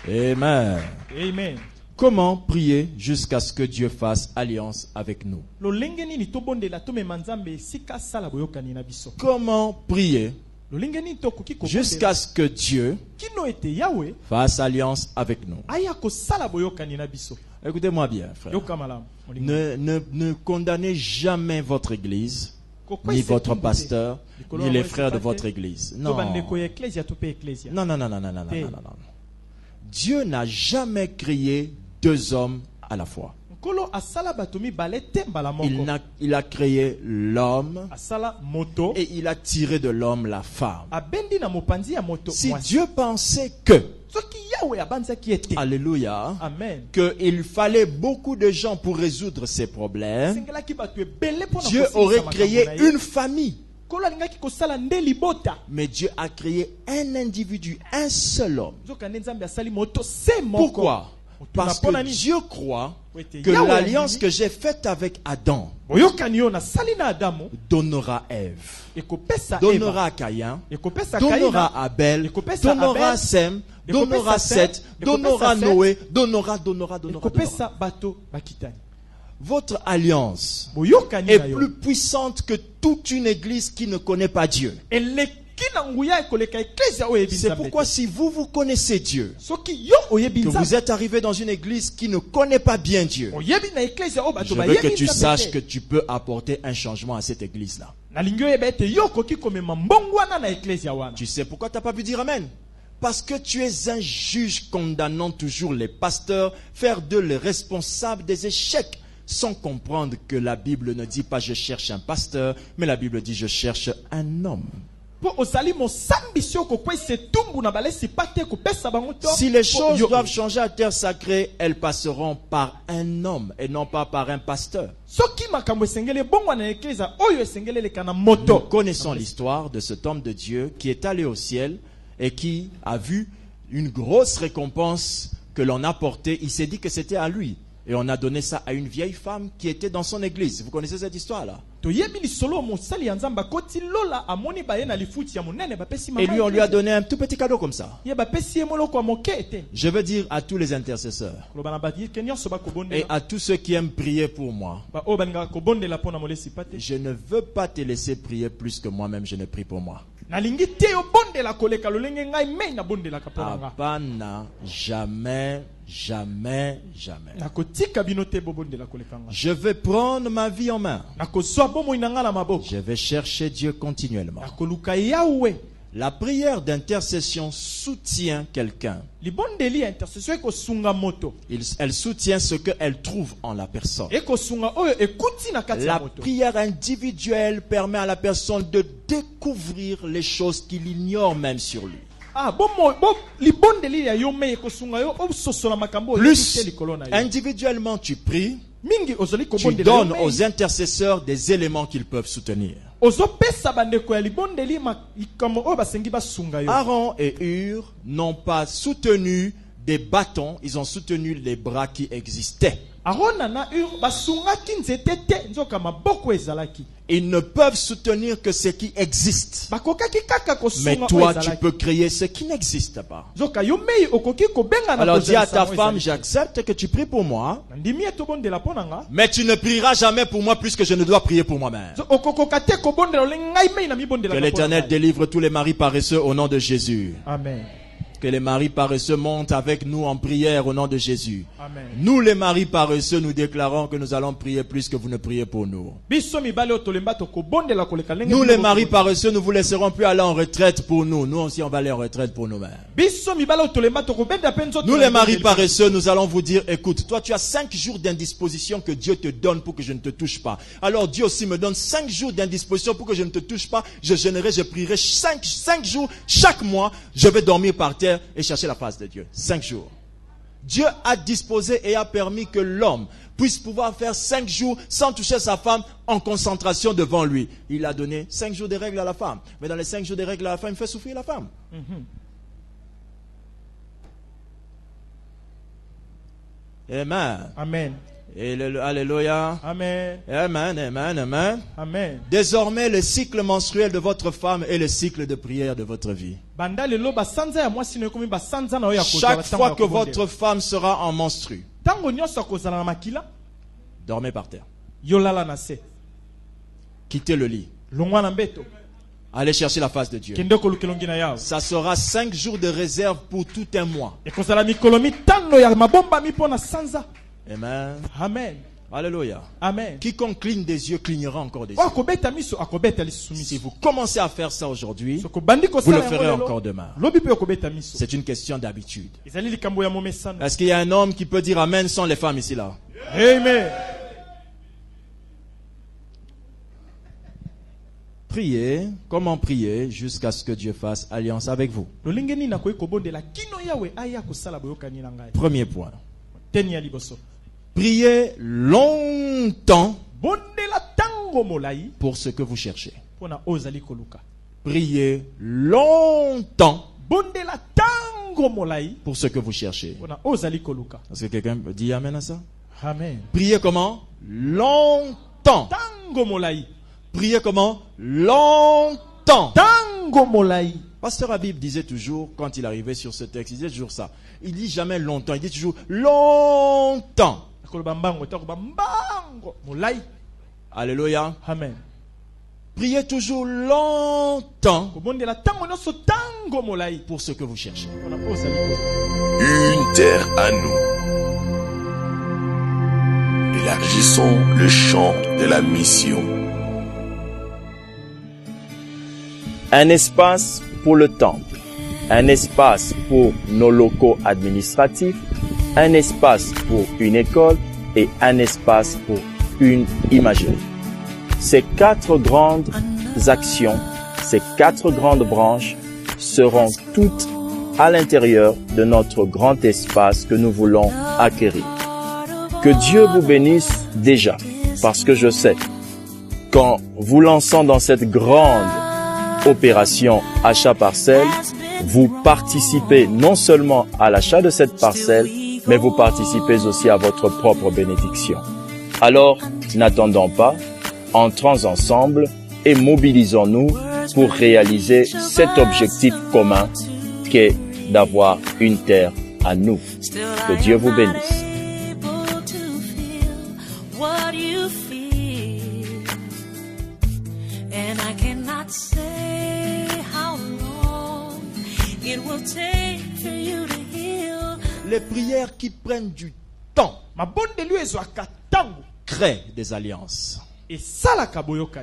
Amen. Amen. Comment prier jusqu'à ce que Dieu fasse alliance avec nous? Lolenge nini tobondela to memanzambe sika sala boyokani na biso. Comment prier Lolenge nini tokoki kobondela. jusqu'à ce que Dieu Kino ete Yahweh fasse alliance avec nous? aya kosala boyokani na biso. Écoutez-moi bien, frère. Yoka malamu. Molinga. Ne condamnez jamais votre église, Kokwa ni ese votre tumbu te. pasteur, Likolo ni ya les mwese frères de pate. votre église. To Non. bandeko ya ecclesia to pe ecclesia. Non, non, non, non, non, non, non, Te. non, non, non. Dieu n'a jamais créé deux hommes à la fois. Nkolo asala bato mibale te mbala moko. Il a créé l'homme Asala moto. et il a tiré de l'homme la femme. Abendi na mopanzi ya moto. Si mwasi. Dieu pensait que, Soki Yahweh abanzaki ete. alléluia, Amen. qu'il fallait beaucoup de gens pour résoudre ces problèmes, Sengelaki bato ebele pona Dieu kosilisa aurait makambo créé na ye. une famille. Nkolo alingaki kosala nde libota. Mais Dieu a créé un individu, un seul homme. Nzoka nde Nzambe asali moto se moko. Pourquoi? Parce que Dieu croit que l'alliance que j'ai faite avec Adam Boyokani yo na sali na Adamu. donnera Ève, Ekopesa donnera Eva. Caïn, Ekopesa donnera Kaina. Abel, Ekopesa donnera Abel. Sem, donnera Ekopesa Sem. Seth, donnera Ekopesa Noé, donnera. Ekopesa bato bakitani. Votre alliance Boyokani est na yo. plus puissante que toute une église qui ne connaît pas Dieu. Eleki na nguya ekoleka ecclesia oyebi C'est Nzambe. pourquoi si vous connaissez Dieu, Soki yo oyebi que Nzambe. vous êtes arrivé dans une église qui ne connaît pas bien Dieu, Oyebi na ecclesia o bato je veux bayebi que tu Nzambe saches te. que tu peux apporter un changement à cette église-là. Nalingi oyeba ete yo okoki komema mbongwana na ecclesia wana. Tu sais pourquoi tu n'as pas pu dire Amen? Parce que tu es un juge condamnant toujours les pasteurs, faire d'eux les responsables des échecs, sans comprendre que la Bible ne dit pas je cherche un pasteur, mais la Bible dit je cherche un homme. Po osali mosambi sio kokwese tumbu na balesi pate kopesa bango to. Si les Po choses yo- doivent changer à terre sacrée, elles passeront par un homme et non pas par un pasteur. Soki makambo esengeli bongo na ecclesia oyo esengeli leka na Nous moto. connaissons l'histoire de cet homme de Dieu qui est allé au ciel et qui a vu une grosse récompense que l'on a portée. Il s'est dit que c'était à lui. Et on a donné ça à une vieille femme qui était dans son église. Vous connaissez cette histoire-là? Toyebi lisolo mosali ya Nzambe koti lola amoni baye na lifuti ya monene bapesi mama. Et lui, on lui a donné un tout petit cadeau comme ça. Ye bapesi ye moloko ya moke ete. Je veux dire à tous les intercesseurs Koloba na badi ke nyonso et bakobondela. à tous ceux qui aiment prier pour moi, Ba o baningaka kobondela pona molesi pate. je ne veux pas te laisser prier plus que moi-même je ne prie pour moi. Nalingi te yo bondela koleka lolenge ngai mei na bondelaka pona nga. Apana, jamais, jamais, jamais. Nakotika bino te bobondela koleka nga. Je vais prendre ma vie en main. Nakozwa bomoi na nga na maboko. Je vais chercher Dieu continuellement. Nakoluka Yahweh. La prière d'intercession soutient quelqu'un. Libondeli ya intercession ekosunga moto. Elle soutient ce qu'elle trouve en la personne. Ekosunga oyo ekuti na kati ya La moto. prière individuelle permet à la personne de découvrir les choses qu'il ignore même sur lui. Ah bon libondeli ya yo me ekosunga yo ososola makambo oyo Plus te likolo na yo. individuellement tu pries, Mingi ozoli tu kobondela donnes yo me. aux intercesseurs des éléments qu'ils peuvent soutenir. Ozopesa bandeko ya libondeli makambo oyo basengi basunga yo. Aaron et Hur n'ont pas soutenu des bâtons, ils ont soutenu les bras qui existaient. Ils ne peuvent soutenir que ce qui existe. Mais toi, tu peux créer ce qui n'existe pas. Alors dis à ta femme, j'accepte que tu pries pour moi, mais tu ne prieras jamais pour moi plus que je ne dois prier pour moi-même. Que l'Éternel délivre tous les maris paresseux au nom de Jésus. Amen. Que les maris paresseux montent avec nous en prière au nom de Jésus. Amen. Nous les maris paresseux, nous déclarons que nous allons prier plus que vous ne priez pour nous. Nous les maris paresseux, nous vous laisserons plus aller en retraite pour nous. Nous aussi on va aller en retraite pour nous-mêmes. Nous les maris paresseux, nous allons vous dire, écoute, toi tu as 5 jours d'indisposition que Dieu te donne pour que je ne te touche pas. Alors Dieu aussi me donne 5 jours d'indisposition pour que je ne te touche pas. Je jeûnerai, je prierai 5 jours chaque mois. Je vais dormir par terre et chercher la face de Dieu. 5 jours. Dieu a disposé et a permis que l'homme puisse pouvoir faire 5 jours sans toucher sa femme en concentration devant lui. Il a donné 5 jours de règles à la femme. Mais dans les 5 jours de règles à la femme, il fait souffrir la femme. Amen. Amen. Alléluia. Amen. Amen, amen, amen. Amen. Désormais, le cycle menstruel de votre femme est le cycle de prière de votre vie. Chaque fois que votre femme sera en menstru, dormez par terre. Quittez le lit. Allez chercher la face de Dieu. Ça sera 5 jours de réserve pour tout un mois. Amen. Amen. Alléluia. Amen. Quiconque cligne des yeux clignera encore des yeux. Si vous commencez à faire ça aujourd'hui, vous le ferez encore demain. C'est une question d'habitude. Est-ce qu'il y a un homme qui peut dire Amen sans les femmes ici là? Amen. Priez. Comment prier jusqu'à ce que Dieu fasse alliance avec vous? Premier point. Priez longtemps pour ce que vous cherchez. Priez longtemps pour ce que vous cherchez. Est-ce que quelqu'un dit Amen à ça? Amen. Priez comment? Longtemps. Priez comment? Longtemps. Pasteur Habib disait toujours, quand il arrivait sur ce texte, il disait toujours ça. Il dit jamais longtemps, il dit toujours longtemps. Alléluia. Amen. Priez toujours longtemps pour ce que vous cherchez. Une terre à nous. Élargissons le champ de la mission. Un espace pour le temple, un espace pour nos locaux administratifs, un espace pour une école et un espace pour une imagerie. Ces 4 grandes actions, ces 4 grandes branches seront toutes à l'intérieur de notre grand espace que nous voulons acquérir. Que Dieu vous bénisse déjà, parce que je sais qu'en vous lançant dans cette grande opération achat parcelle, vous participez non seulement à l'achat de cette parcelle, mais vous participez aussi à votre propre bénédiction. Alors, n'attendons pas, entrons ensemble et mobilisons-nous pour réaliser cet objectif commun qu'est d'avoir une terre à nous. Que Dieu vous bénisse. Les prières qui prennent du temps créent des alliances.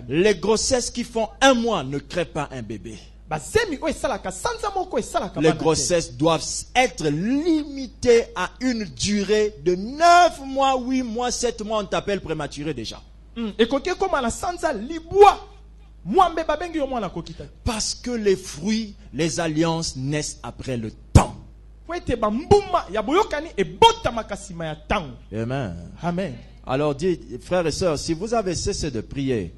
Les grossesses qui font 1 mois ne créent pas un bébé. Les grossesses doivent être limitées à une durée de 9 mois, 8 mois, 7 mois. On t'appelle prématuré déjà. Parce que les fruits, les alliances naissent après le temps. Amen. Amen. Alors, frères et sœurs, si vous avez cessé de prier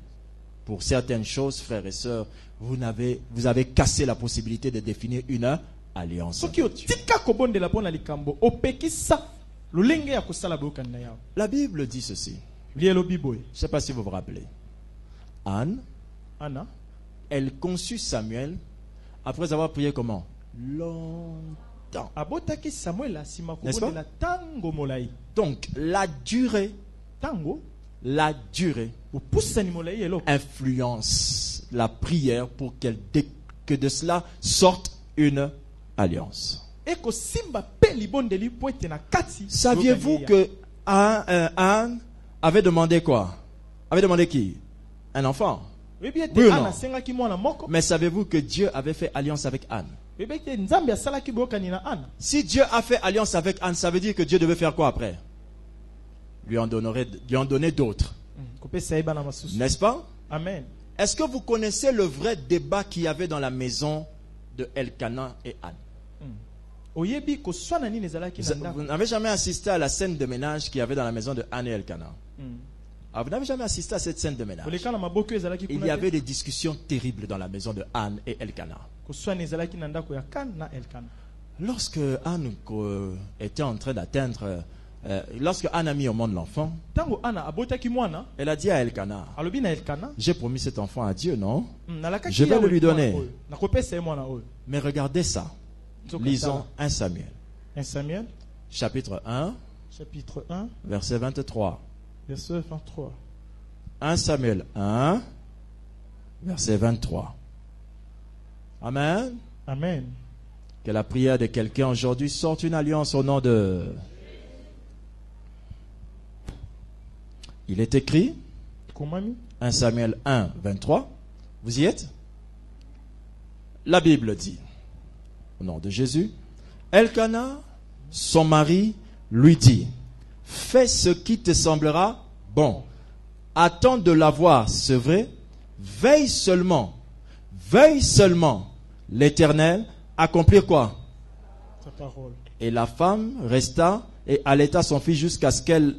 pour certaines choses, frères et sœurs, vous avez cassé la possibilité de définir une alliance. La Bible dit ceci. Je ne sais pas si vous vous rappelez. Anne, elle conçut Samuel après avoir prié comment? Longtemps. N'est-ce pas? Donc, la durée influence la prière pour que de cela sorte une alliance. Saviez-vous que Anne avait demandé quoi? Avait demandé qui? Un enfant. Oui ou non? Mais savez-vous que Dieu avait fait alliance avec Anne? Si Dieu a fait alliance avec Anne, ça veut dire que Dieu devait faire quoi après? Lui en donner d'autres. N'est-ce pas? Amen. Est-ce que vous connaissez le vrai débat qu'il y avait dans la maison de Elkanah et Anne? Vous n'avez jamais assisté à la scène de ménage qu'il y avait dans la maison de Anne et Elkanah? Vous n'avez jamais assisté à cette scène de ménage? Il y avait des discussions terribles dans la maison de Anne et Elkanah. Lorsque Anne était en train d'atteindre, lorsque Anne a mis au monde l'enfant, elle a dit à Elkanah, j'ai promis cet enfant à Dieu, non? Je vais le lui donner. Mais regardez ça. Lisons 1 Samuel. 1 Samuel. Chapitre 1. Verset 23. Verset 23. 1 Samuel 1. Verset 23. Amen. Amen. Que la prière de quelqu'un aujourd'hui sorte une alliance au nom de... Il est écrit, 1 Samuel 1, 23. Vous y êtes? La Bible dit, au nom de Jésus, Elkanah, son mari, lui dit, fais ce qui te semblera bon. Attends de l'avoir sevré. Veille seulement l'Éternel, accomplir quoi? Sa parole. Et la femme resta et allaita son fils jusqu'à ce qu'elle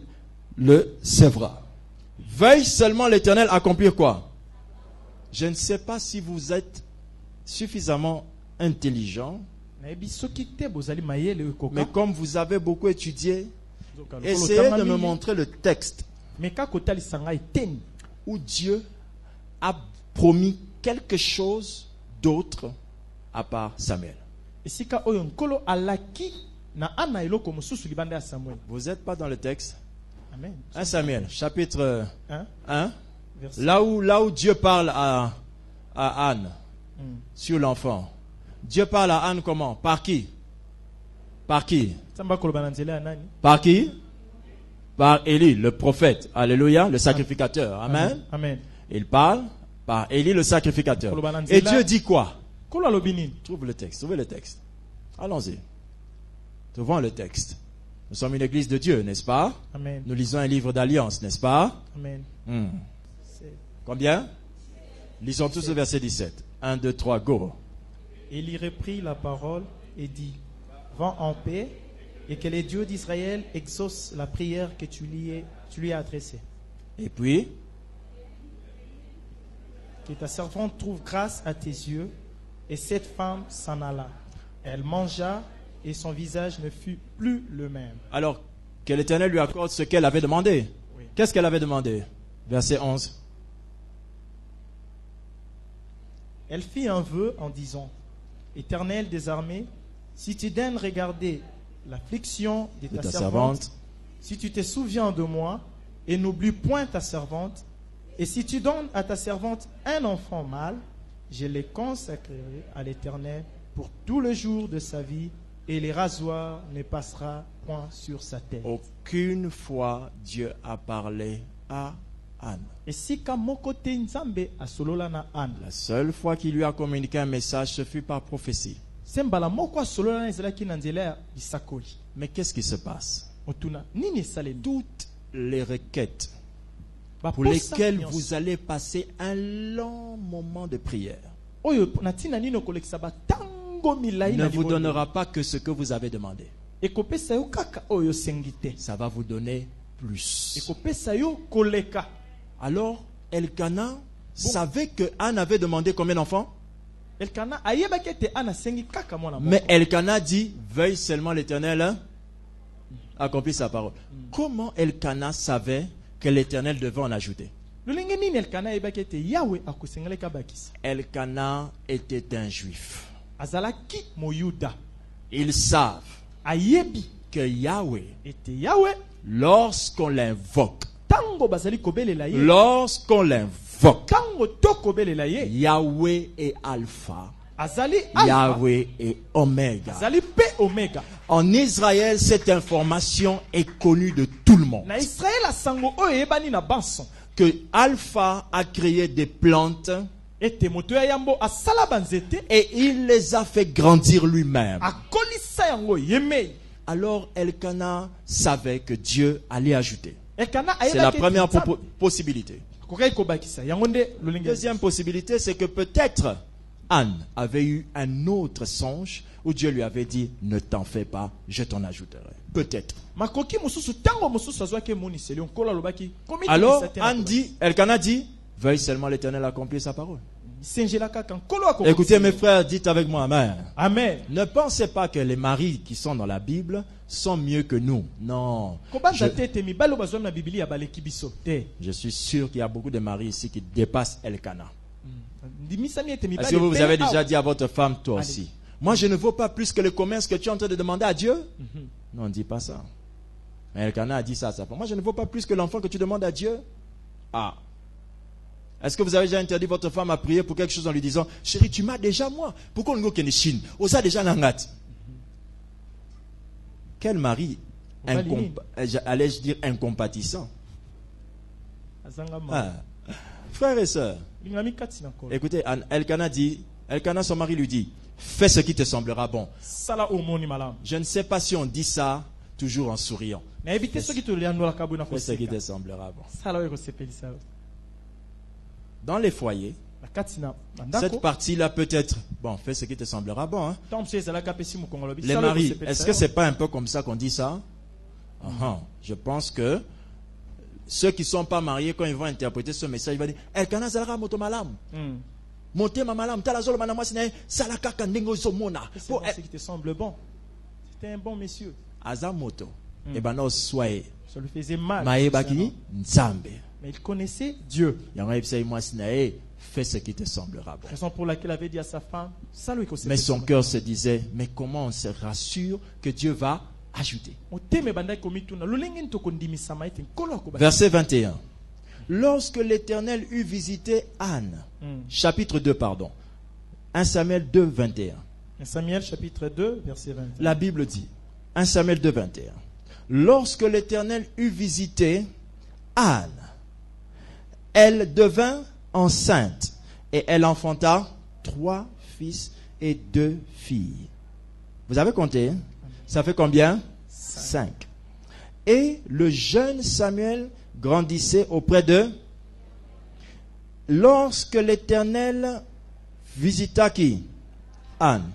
le sévra. Veille seulement l'Éternel, accomplir quoi? Je ne sais pas si vous êtes suffisamment intelligent, mais comme vous avez beaucoup étudié, essayez de me montrer le texte où Dieu a promis quelque chose d'autre à part Samuel. Vous n'êtes pas dans le texte? Amen. 1 Samuel, chapitre 1, là où Dieu parle à Anne sur l'enfant. Dieu parle à Anne comment? Par qui? Par qui? Par qui? Par Élie, le prophète. Alléluia, le sacrificateur. Amen. Amen. Il parle par Élie, le sacrificateur. Et Dieu dit quoi? Trouve le texte. Allons-y. Trouvons le texte. Nous sommes une église de Dieu, n'est-ce pas? Amen. Nous lisons un livre d'alliance, n'est-ce pas? Amen. Combien? Lisons tous le verset 17. 1, 2, 3, go. Il y reprit la parole et dit, va en paix et que les dieux d'Israël exaucent la prière que tu lui as adressée. Et puis? Que ta servante trouve grâce à tes yeux. Et cette femme s'en alla. Elle mangea et son visage ne fut plus le même. Alors, que l'Éternel lui accorde ce qu'elle avait demandé. Oui. Qu'est-ce qu'elle avait demandé? Verset 11. Elle fit un vœu en disant, Éternel des armées, si tu daignes regarder l'affliction de ta servante, si tu te souviens de moi et n'oublie point ta servante, et si tu donnes à ta servante un enfant mâle, je le consacrerai à l'Éternel pour tout le jour de sa vie, et les rasoirs ne passera point sur sa tête. Aucune fois Dieu a parlé à Anne. Et si qu'à mon côté Nzambe a solola na Anne. La seule fois qu'il lui a communiqué un message, ce fut par prophétie. Mais qu'est-ce qui se passe? Toutes les requêtes pour lesquelles vous allez passer un long moment de prière ne vous donnera pas que ce que vous avez demandé. Ça va vous donner plus. Alors, Elkanah savait que Anne avait demandé combien d'enfants? Mais Elkana dit, veuille seulement l'Éternel accomplir sa parole. Comment Elkana savait que l'Éternel devait en ajouter? Elkana était un juif. Ils savent que Yahweh, lorsqu'on l'invoque, Yahweh est Alpha, Yahweh est Oméga. En Israël, cette information est connue de tout le monde. Que Alpha a créé des plantes et il les a fait grandir lui-même. Alors Elkana savait que Dieu allait ajouter. C'est la première possibilité. Deuxième possibilité, c'est que peut-être Anne avait eu un autre songe où Dieu lui avait dit, ne t'en fais pas, je t'en ajouterai. Peut-être. Alors Anne dit, Elkana dit, veuille seulement l'Éternel accomplir sa parole. Écoutez mes frères, dites avec moi amen. Amen. Ne pensez pas que les maris qui sont dans la Bible sont mieux que nous. Non. Je suis sûr qu'il y a beaucoup de maris ici qui dépassent Elkana. Est-ce que vous avez déjà dit à votre femme, toi aussi, moi je ne vaux pas plus que le commerce que tu es en train de demander à Dieu? Non, on ne dit pas ça. Mais Elkana a dit ça à sa femme. Moi je ne vaux pas plus que l'enfant que tu demandes à Dieu. Ah. Est-ce que vous avez déjà interdit votre femme à prier pour quelque chose en lui disant, chérie, tu m'as déjà moi. Pourquoi on ne Chine? Osa déjà nangat. Quel mari, allais-je dire incompatissant? Frères et sœurs, écoutez, Elkana, son mari lui dit, fais ce qui te semblera bon. Je ne sais pas si on dit ça toujours en souriant. Fais ce qui te semblera bon. Dans les foyers, cette partie-là peut être, bon, fais ce qui te semblera bon. Hein? Les maris, est-ce que c'est pas un peu comme ça qu'on dit ça? Je pense que ceux qui ne sont pas mariés, quand ils vont interpréter ce message, ils vont dire, Elkana zalaka moto malam. Monter ma malam, talazolo manama sine, salaka kandengo somona. C'est ce qui te semble bon. C'était un bon monsieur. Azamoto. Et ben non, soyez. Ça lui faisait mal. Maebaki nzambe. Mais il connaissait Dieu. Fais ce qui te semblera bon. Raison pour laquelle il avait dit à sa femme, mais son cœur se disait, mais comment on se rassure que Dieu va ajouter? Verset 21. Lorsque l'Éternel eut visité Anne, chapitre 2, pardon. 1 Samuel 2, 21. 1 Samuel chapitre 2, verset 21. La Bible dit, 1 Samuel 2, 21. Lorsque l'Éternel eut visité Anne, elle devint enceinte et elle enfanta 3 fils et 2 filles. Vous avez compté? Ça fait combien? 5. Et le jeune Samuel grandissait auprès d'eux. Lorsque l'Éternel visita qui? Anne.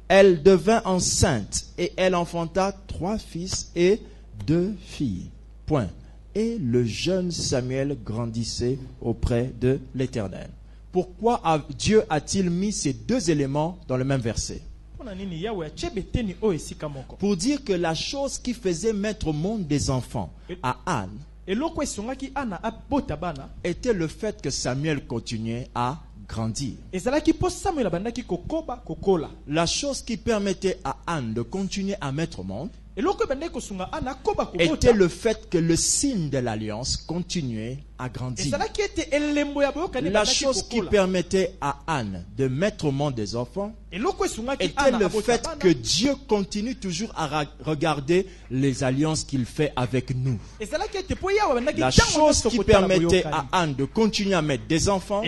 Elle devint enceinte et elle enfanta 3 fils et 2 filles. Point. Et le jeune Samuel grandissait auprès de l'Éternel. Pourquoi Dieu a-t-il mis ces deux éléments dans le même verset? Pour dire que la chose qui faisait mettre au monde des enfants à Anne était le fait que Samuel continuait à grandir. La chose qui permettait à Anne de continuer à mettre au monde était le fait que le signe de l'alliance continuait à grandir. La chose qui permettait à Anne de mettre au monde des enfants était le fait que Dieu continue toujours à regarder les alliances qu'il fait avec nous. La chose qui permettait à Anne de continuer à mettre des enfants,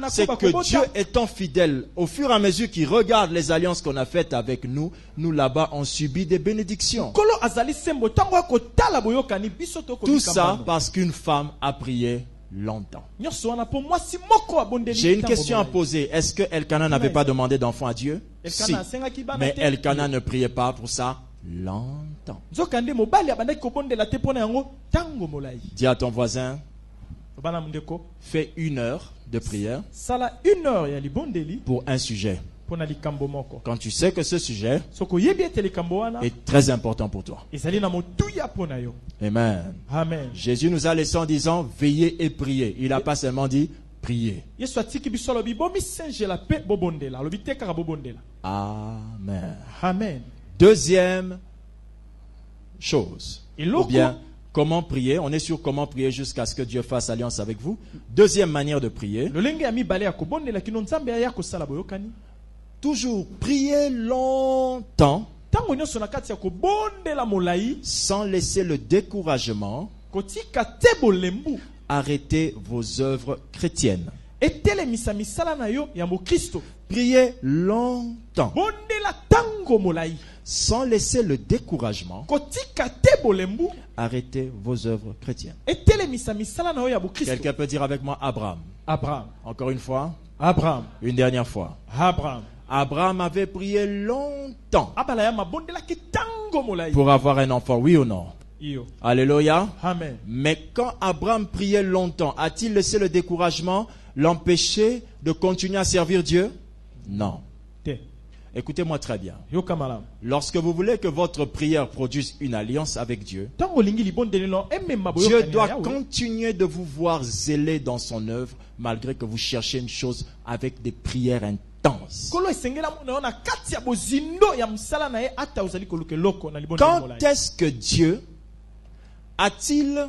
c'est que Dieu étant fidèle, au fur et à mesure qu'il regarde les alliances qu'on a faites avec nous, nous là-bas on subit des bénédictions. Tout ça parce qu'une femme a prié longtemps. J'ai une question à poser. Est-ce que Elkana n'avait pas demandé d'enfant à Dieu? Si. Mais Elkana ne priait pas pour ça longtemps. Dis à ton voisin, Fais 1 heure de prière Sala 1 heure ya libondeli pour un sujet. pona likambo moko. Quand tu sais que ce sujet Soko yebi ete likambo wana est très important pour toi. ezali na motuya pona yo. Amen. Amen. Jésus nous a laissé en disant veillez et priez. Il n'a pas seulement dit priez. Yesu atiki biso alobi bomi sengela pe bobondela. Alobi te kaka bobondela. Amen. Amen. Deuxième chose. Et Ou l'autre, bien, comment prier. On est sur comment prier jusqu'à ce que Dieu fasse alliance avec vous. Deuxième manière de prier. lolenge ya mibale ya kobondela kino nzambe ya kosala boyokani. Toujours prier longtemps Tango nyonso na kati ya kobondela molai sans laisser le découragement kotika te bolembu arrêter vos œuvres chrétiennes. etelemisa misala na yo ya mokristo. Priez longtemps Bondela tango molai sans laisser le découragement kotika te bolembu arrêter vos œuvres chrétiennes. etelemisa misala na yo ya mokristo. Quelqu'un peut dire avec moi Abraham. Abraham. Encore une fois, Abraham. une dernière fois. Abraham. Abraham avait prié longtemps Abala ya mabondela ki tango molai. pour avoir un enfant, oui ou non? Iyo. Alléluia. Amen. Mais quand Abraham priait longtemps, a-t-il laissé le découragement l'empêcher de continuer à servir Dieu? Non. Te. Écoutez-moi très bien. Yoka malam. Lorsque vous voulez que votre prière produise une alliance avec Dieu, Tango lingi libondeli no emema Dieu boyokani doit ya Yahweh. continuer de vous voir zélé dans son œuvre, malgré que vous cherchez une chose avec des prières intenses. Kolo esengela mo na yo na kati ya bozindo ya msala na ye ata ozali koluka eloko na libondeli Quand molai. est-ce que Dieu a-t-il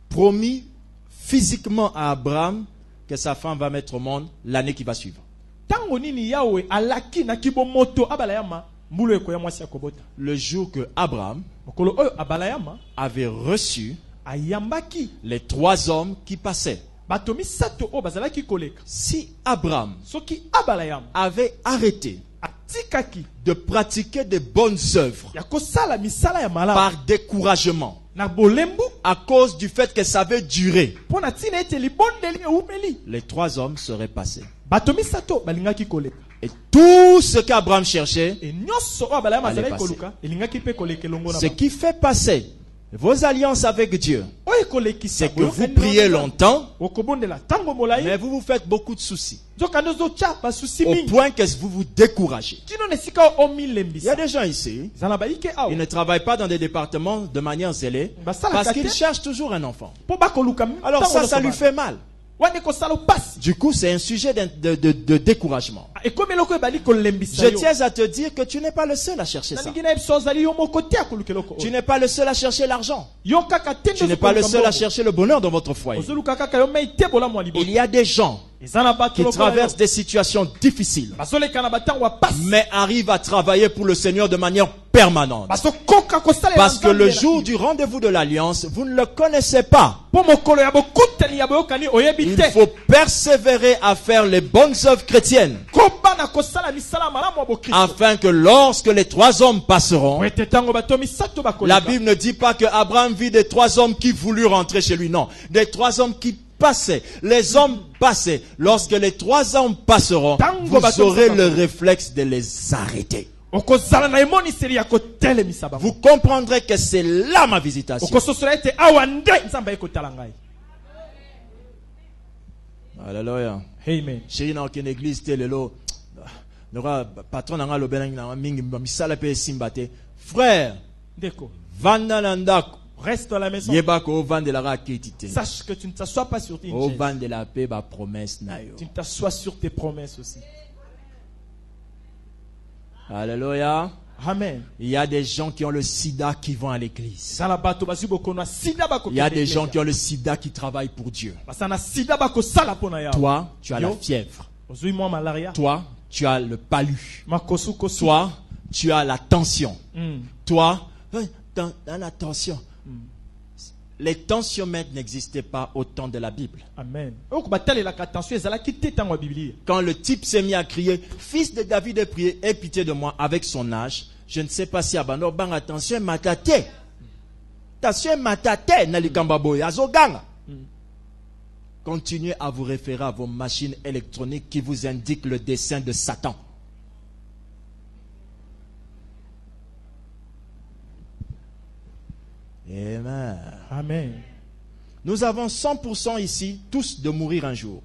promis physiquement à Abraham que sa femme va mettre au monde l'année qui va suivre? Tango nini Yahweh alaki na kibomoto abala yama mbulo eko ya mwasi ya kobota. Le jour que Abraham Mokolo oyo abala yama avait reçu ayambaki les 3 hommes qui passaient. bato misato o bazalaki koleka. Si Abraham Soki abala yama avait arrêté atikaki de pratiquer de bonnes œuvres ya kosala misala ya malamu par découragement, na bolembu à cause du fait que ça avait duré, pona tina ete libondeli eumeli les 3 hommes seraient passés. bato misato balingaki koleka. Et tout ce qu'Abraham cherchait, E nyonso o abala yama Allez azalaki passer. koluka elingaki pe koleka elongo na ce bango. qui fait passer vos alliances avec Dieu, Oyo ekolekisa c'est que vous boyokani priez na longtemps, okobondela tango mais molai vous vous faites beaucoup de soucis, nzokande ozotya basusi au mingi point que vous vous découragez. kino na esika Il y a omilembisa des gens ici, eza na baike awa ils ne travaillent pas dans des départements de manière zélée, parce qu'ils cherchent toujours un enfant. mpo bakoluka Alors ntango ça lui nyonso fait mal. wana ekosala opasi Du coup, c'est un sujet de découragement. ekomi eloko ebali kolembisa Je yo tiens à te dire que tu n'es pas le seul à chercher ça. nalingi na biso ozali yo moko te akoluka eloko Tu oyo n'es pas le seul à chercher l'argent. yo kaka te Tu n'es pas le seul à chercher le bonheur dans votre foyer. ozoluka kaka yo mei te bolamu ya Il libota y a des gens eza na bato qui lokola yo traversent des situations difficiles, bazoleka na batango ya pasi mais arrivent à travailler pour le Seigneur de manière permanente. bazokoka kosalela Parce que le Nzambe na jour du rendez-vous de l'alliance, vous ne le connaissez pas. mpo mokolo ya bokutani ya boyokani oyebi Il te faut persévérer à faire les bonnes œuvres chrétiennes, kobana kosala misala malamu ya bokristo afin que lorsque les 3 hommes passeront, po ete ntango bato misato la bakoleka Bible ne dit pas que Abraham vit des 3 hommes qui voulurent rentrer chez lui. Non, des 3 hommes qui passaient. Les hommes passaient. Lorsque les 3 hommes passeront, vous aurez le réflexe de les arrêter. okozala na emoniseli ya kotelemisa bango Vous comprendrez que c'est là ma visitation. okososola ete awa nde nzambe ayekotala ngai. Alléluia. Amen. Chérie, dans une église, lelo, patron n'a le benang na mingi misala pe simbate. Frère, Ndeko, vanda nandako. reste à la maison. Yeba ko vande la rakitite. Sache que tu ne t'assois pas sur tes O chaises. vande la paix ba promesse na yo. Tu t'assois sur tes promesses aussi. Alléluia. Amen. Il y a des gens qui ont le sida qui vont à l'église. Zala bato bazi bokono sida bako. Il y a des gens qui ont le sida qui travaillent pour Dieu. basana sida bako sala pona ya. Toi, tu as la Yo. fièvre. Ozui mo malaria. Toi, tu as le palu. Makosu kosu. Toi, tu as la tension. Mm. Toi, dans la tension. Les tensiomètres n'existaient pas au temps de la Bible. Amen. Oko batale la attention ezala kite tango Biblie. Quand le type s'est mis à crier, fils de David, aie prié, aie pitié de moi, avec son âge, je ne sais pas si Abano bang attention matate. Attention matate nalikamba boy azoganga. Continuez à vous référer à vos machines électroniques qui vous indiquent le dessein de Satan. Amen. Amen. Nous avons 100% ici, tous, de mourir un jour.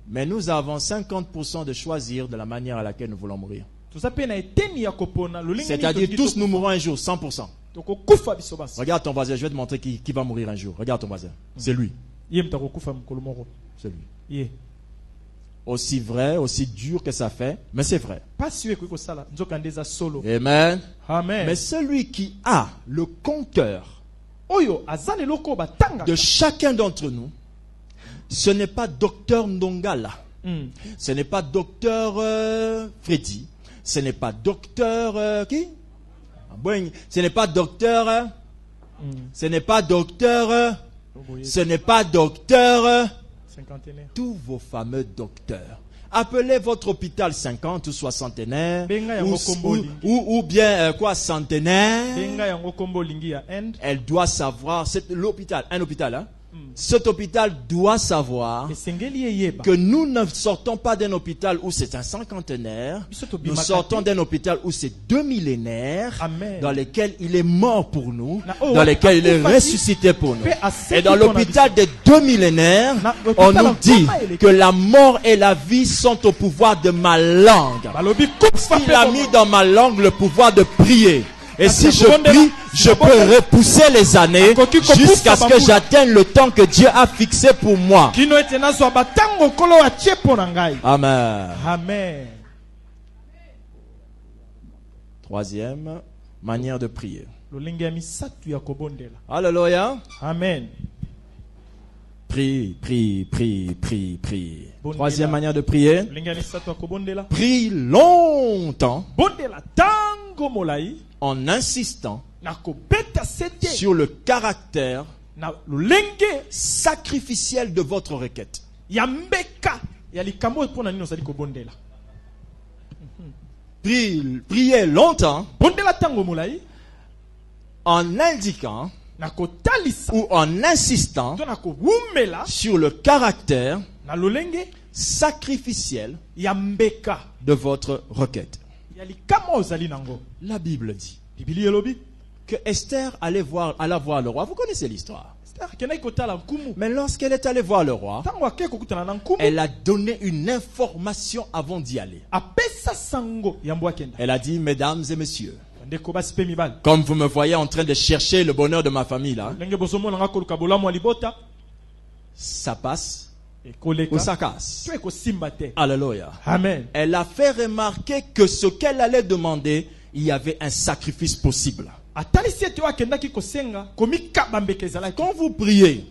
Mais nous avons 50% de choisir de la manière à laquelle nous voulons mourir. C'est-à-dire tous nous mourrons un jour, 100%. Regarde ton voisin, je vais te montrer qui va mourir un jour. Regarde ton voisin, c'est lui. C'est lui. Aussi vrai, aussi dur que ça fait, mais c'est vrai. Amen. Amen. Mais celui qui a le compteur de chacun d'entre nous, ce n'est pas docteur Ndongala, ce n'est pas docteur Freddy, ce n'est pas docteur qui? Ce n'est pas docteur, ce n'est pas docteur, ce n'est pas docteur. Tous vos fameux docteurs. Appelez votre hôpital 50 ou soixantenaire ou bien centenaire. Elle doit savoir, l'hôpital, un hôpital, hein? Cet hôpital doit savoir que nous ne sortons pas d'un hôpital où c'est un cinquantenaire. Nous sortons d'un hôpital où c'est 2 millénaires. Amen. Dans lesquels il est mort pour nous, dans lesquels il est ressuscité pour nous. Et dans l'hôpital des 2 millénaires, on nous dit que la mort et la vie sont au pouvoir de ma langue. Il a mis dans ma langue le pouvoir de prier. Et si je prie, je peux repousser les années jusqu'à ce que j'atteigne le temps que Dieu a fixé pour moi. Amen. Amen. Troisième manière de prier. Alléluia. Amen. Prie, prie, prie, prie, prie. Troisième manière de prier. Prie longtemps en insistant sur le caractère sacrificiel de votre requête. Priez longtemps en indiquant ou en insistant sur le caractère sacrificiel de votre requête. La Bible dit que Esther alla voir le roi. Vous connaissez l'histoire. Mais lorsqu'elle est allée voir le roi, elle a donné une information avant d'y aller. Elle a dit, mesdames et messieurs, comme vous me voyez en train de chercher le bonheur de ma famille là, ça passe ou ça casse. Alléluia. Amen. Elle a fait remarquer que ce qu'elle allait demander, il y avait un sacrifice possible. Quand vous priez,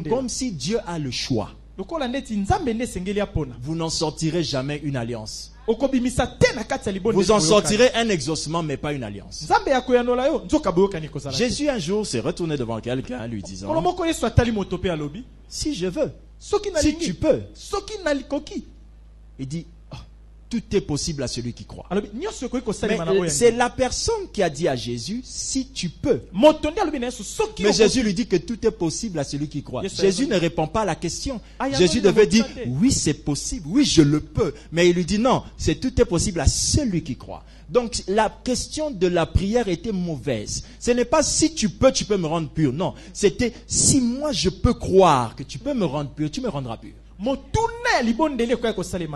comme si Dieu a le choix, vous n'en sortirez jamais une alliance. Vous en sortirez un exaucement, mais pas une alliance. Jésus un jour s'est retourné devant quelqu'un lui disant, si je veux, si tu peux. Il dit, oh, tout est possible à celui qui croit. Mais c'est la personne qui a dit à Jésus, si tu peux. Mais Jésus lui dit que tout est possible à celui qui croit. Jésus ne répond pas à la question. Jésus devait dire, oui c'est possible, oui je le peux. Mais il lui dit non, tout est possible à celui qui croit. Donc la question de la prière était mauvaise. Ce n'est pas si tu peux me rendre pur. Non, c'était si moi je peux croire que tu peux me rendre pur, tu me rendras pur.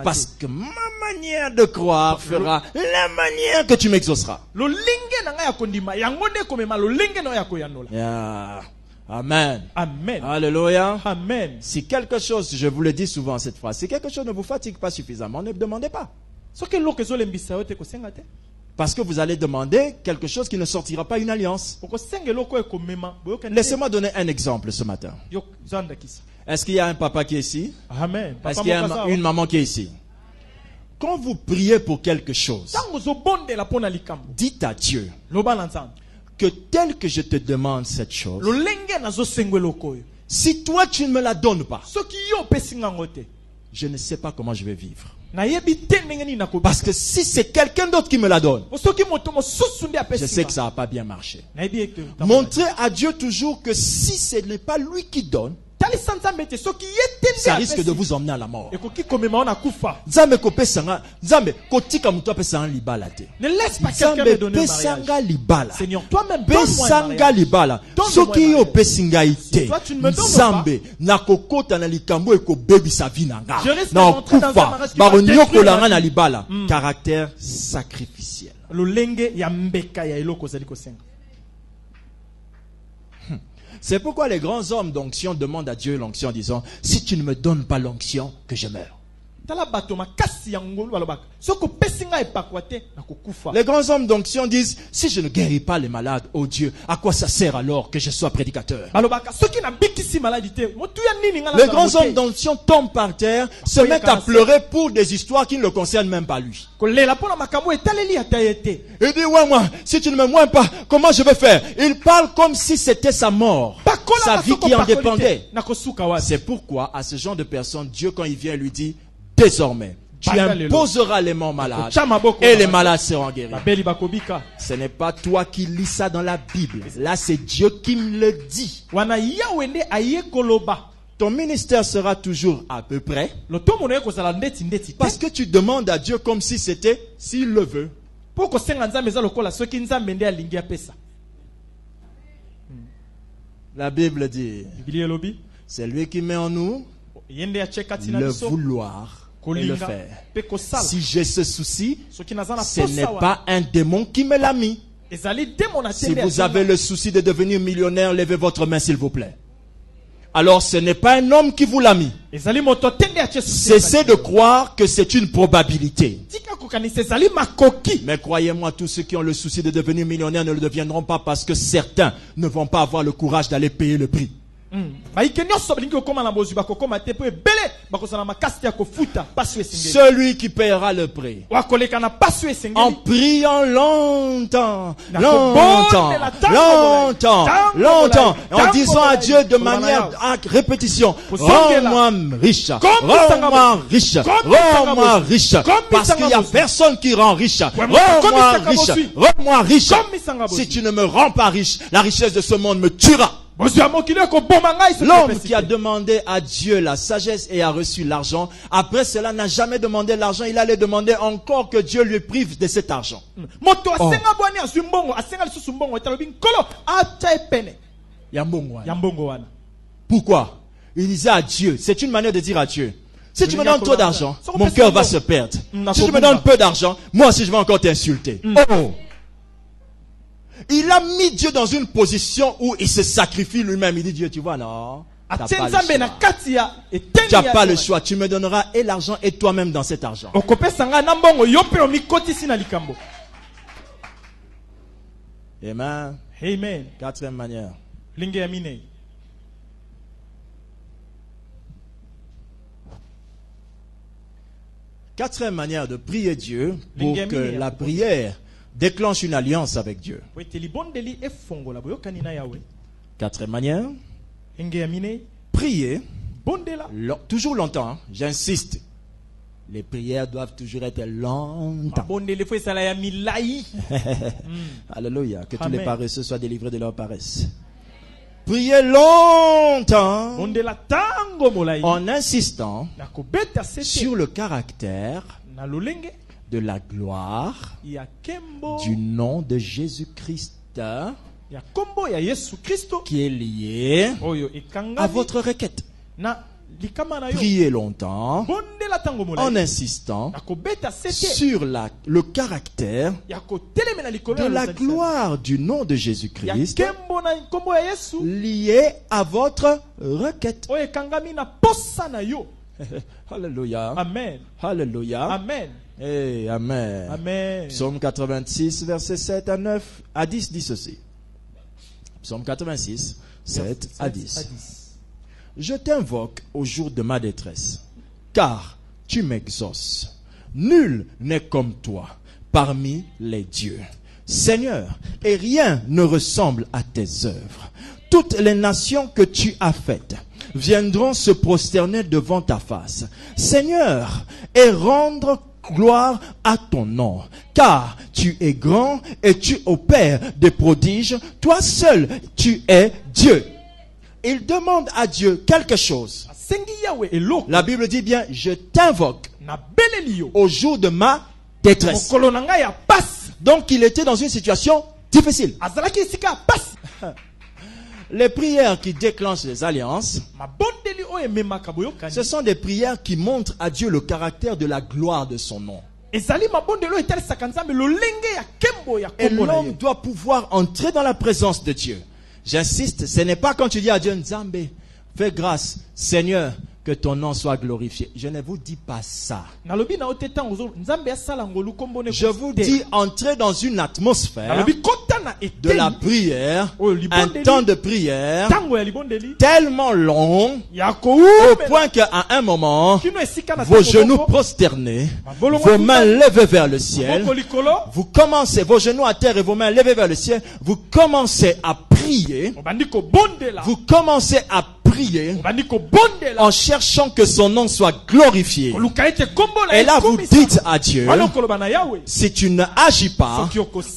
Parce que ma manière de croire fera la manière que tu m'exauceras. Yeah. Amen. Amen. Alléluia. Amen. Si quelque chose, je vous le dis souvent cette phrase, si quelque chose ne vous fatigue pas suffisamment, ne demandez pas. Parce que vous allez demander quelque chose qui ne sortira pas une alliance. Laissez-moi donner un exemple ce matin. Est-ce qu'il y a un papa qui est ici? Amen. Est-ce qu'il y a une maman qui est ici? Quand vous priez pour quelque chose, dites à Dieu que tel que je te demande cette chose, si toi tu ne me la donnes pas, je ne sais pas comment je vais vivre. Parce que si c'est quelqu'un d'autre qui me la donne, je sais que ça n'a pas bien marché. Montrez à Dieu toujours que si ce n'est pas lui qui donne, ça risque de vous emmener à la mort. Nzambe kopesanga, Nzambe kotika mutu apesanga libala te. Ne laisse pas quelqu'un me donner un Pesanga libala. Seigneur, toi-même donne-moi un Pesanga libala. Soki yo pesinga ite. Toi, tu ne me donnes Nzambe na kokota na likambo eko baby sa vie nanga. Je risque Na d'entrer dans un okufa mariage qui va baronyo détruire kolanga ma na vie. libala. Caractère sacrificiel. Lolenge ya mbeka ya eloko zali kosenga. C'est pourquoi les grands hommes d'onction demandent à Dieu l'onction en disant, si tu ne me donnes pas l'onction, que je meure. Les grands hommes d'onction disent, si je ne guéris pas les malades, oh Dieu, à quoi ça sert alors que je sois prédicateur? Les grands hommes d'onction tombent par terre, se mettent à pleurer pour des histoires qui ne le concernent même pas lui. Il dit, ouais, moi, si tu ne me moins pas, comment je vais faire? Il parle comme si c'était sa mort, sa vie qui en dépendait. C'est pourquoi, à ce genre de personnes, Dieu, quand il vient, lui dit, désormais, tu imposeras les morts malades et les malades seront guéris. Ce n'est pas toi qui lis ça dans la Bible. Là, c'est Dieu qui me le dit. Ton ministère sera toujours à peu près parce que tu demandes à Dieu comme si c'était s'il le veut. La Bible dit, c'est lui qui met en nous le vouloir et le faire. Si j'ai ce souci, ce n'est pas un démon qui me l'a mis. Si vous avez le souci de devenir millionnaire, levez votre main s'il vous plaît. Alors ce n'est pas un homme qui vous l'a mis. Cessez de croire que c'est une probabilité. Mais croyez-moi, tous ceux qui ont le souci de devenir millionnaire ne le deviendront pas parce que certains ne vont pas avoir le courage d'aller payer le prix. Celui qui paiera le prix en priant longtemps, en disant à Dieu de manière à répétition, rends-moi riche, rends-moi riche, rends-moi riche, parce qu'il n'y a personne qui rend riche. Rends-moi riche, rends-moi riche. Si tu ne me rends pas riche, la richesse de ce monde me tuera. L'homme qui a demandé à Dieu la sagesse et a reçu l'argent, après cela n'a jamais demandé l'argent, il allait demander encore que Dieu lui prive de cet argent. Pourquoi? Il disait à Dieu, c'est une manière de dire à Dieu, si tu me donnes trop d'argent, mon cœur va se perdre. Si tu me donnes peu d'argent, moi aussi je vais encore t'insulter. Il a mis Dieu dans une position où il se sacrifie lui-même. Il dit, Dieu, tu vois, non, tu n'as pas le choix. Tu me donneras et l'argent et toi-même dans cet argent. Amen. Amen. Quatrième manière. Quatrième manière de prier Dieu pour que la prière déclenche une alliance avec Dieu. Quatrième manière. Prier. Toujours longtemps. Hein, j'insiste. Les prières doivent toujours être longtemps. Alléluia. Que tous les paresseux soient délivrés de leur paresse. Priez longtemps en insistant sur le caractère de la gloire du nom de Jésus-Christ qui est lié à votre requête. Priez longtemps en insistant sur le caractère de la gloire du nom de Jésus-Christ lié à votre requête. Alléluia. Amen. Alléluia. Amen. Hey, amen. Amen. Psaume 86, versets 7 à 9 à 10 dit ceci. Psaume 86, 7 à 10. Je t'invoque au jour de ma détresse, car tu m'exauces. Nul n'est comme toi parmi les dieux. Seigneur, et rien ne ressemble à tes œuvres. Toutes les nations que tu as faites viendront se prosterner devant ta face. Seigneur, et rendre gloire à ton nom, car tu es grand et tu opères des prodiges. Toi seul, tu es Dieu. il demande à Dieu quelque chose. La Bible dit bien, je t'invoque au jour de ma détresse. Donc il était dans une situation difficile. Les prières qui déclenchent les alliances, ce sont des prières qui montrent à Dieu le caractère de la gloire de son nom. Et l'homme doit pouvoir entrer dans la présence de Dieu. J'insiste, ce n'est pas quand tu dis à Dieu, Nzambe, fais grâce, Seigneur, que ton nom soit glorifié. Je ne vous dis pas ça. Je vous dis entrer dans une atmosphère de la prière, un temps de prière tellement long au point qu'à un moment, vos genoux prosternés, vos mains levées vers le ciel, vous commencez, vos genoux à terre et vos mains levées vers le ciel, vous commencez à prier, vous commencez à prier en cherchant que son nom soit glorifié. Et là vous dites à Dieu, si tu ne agis pas,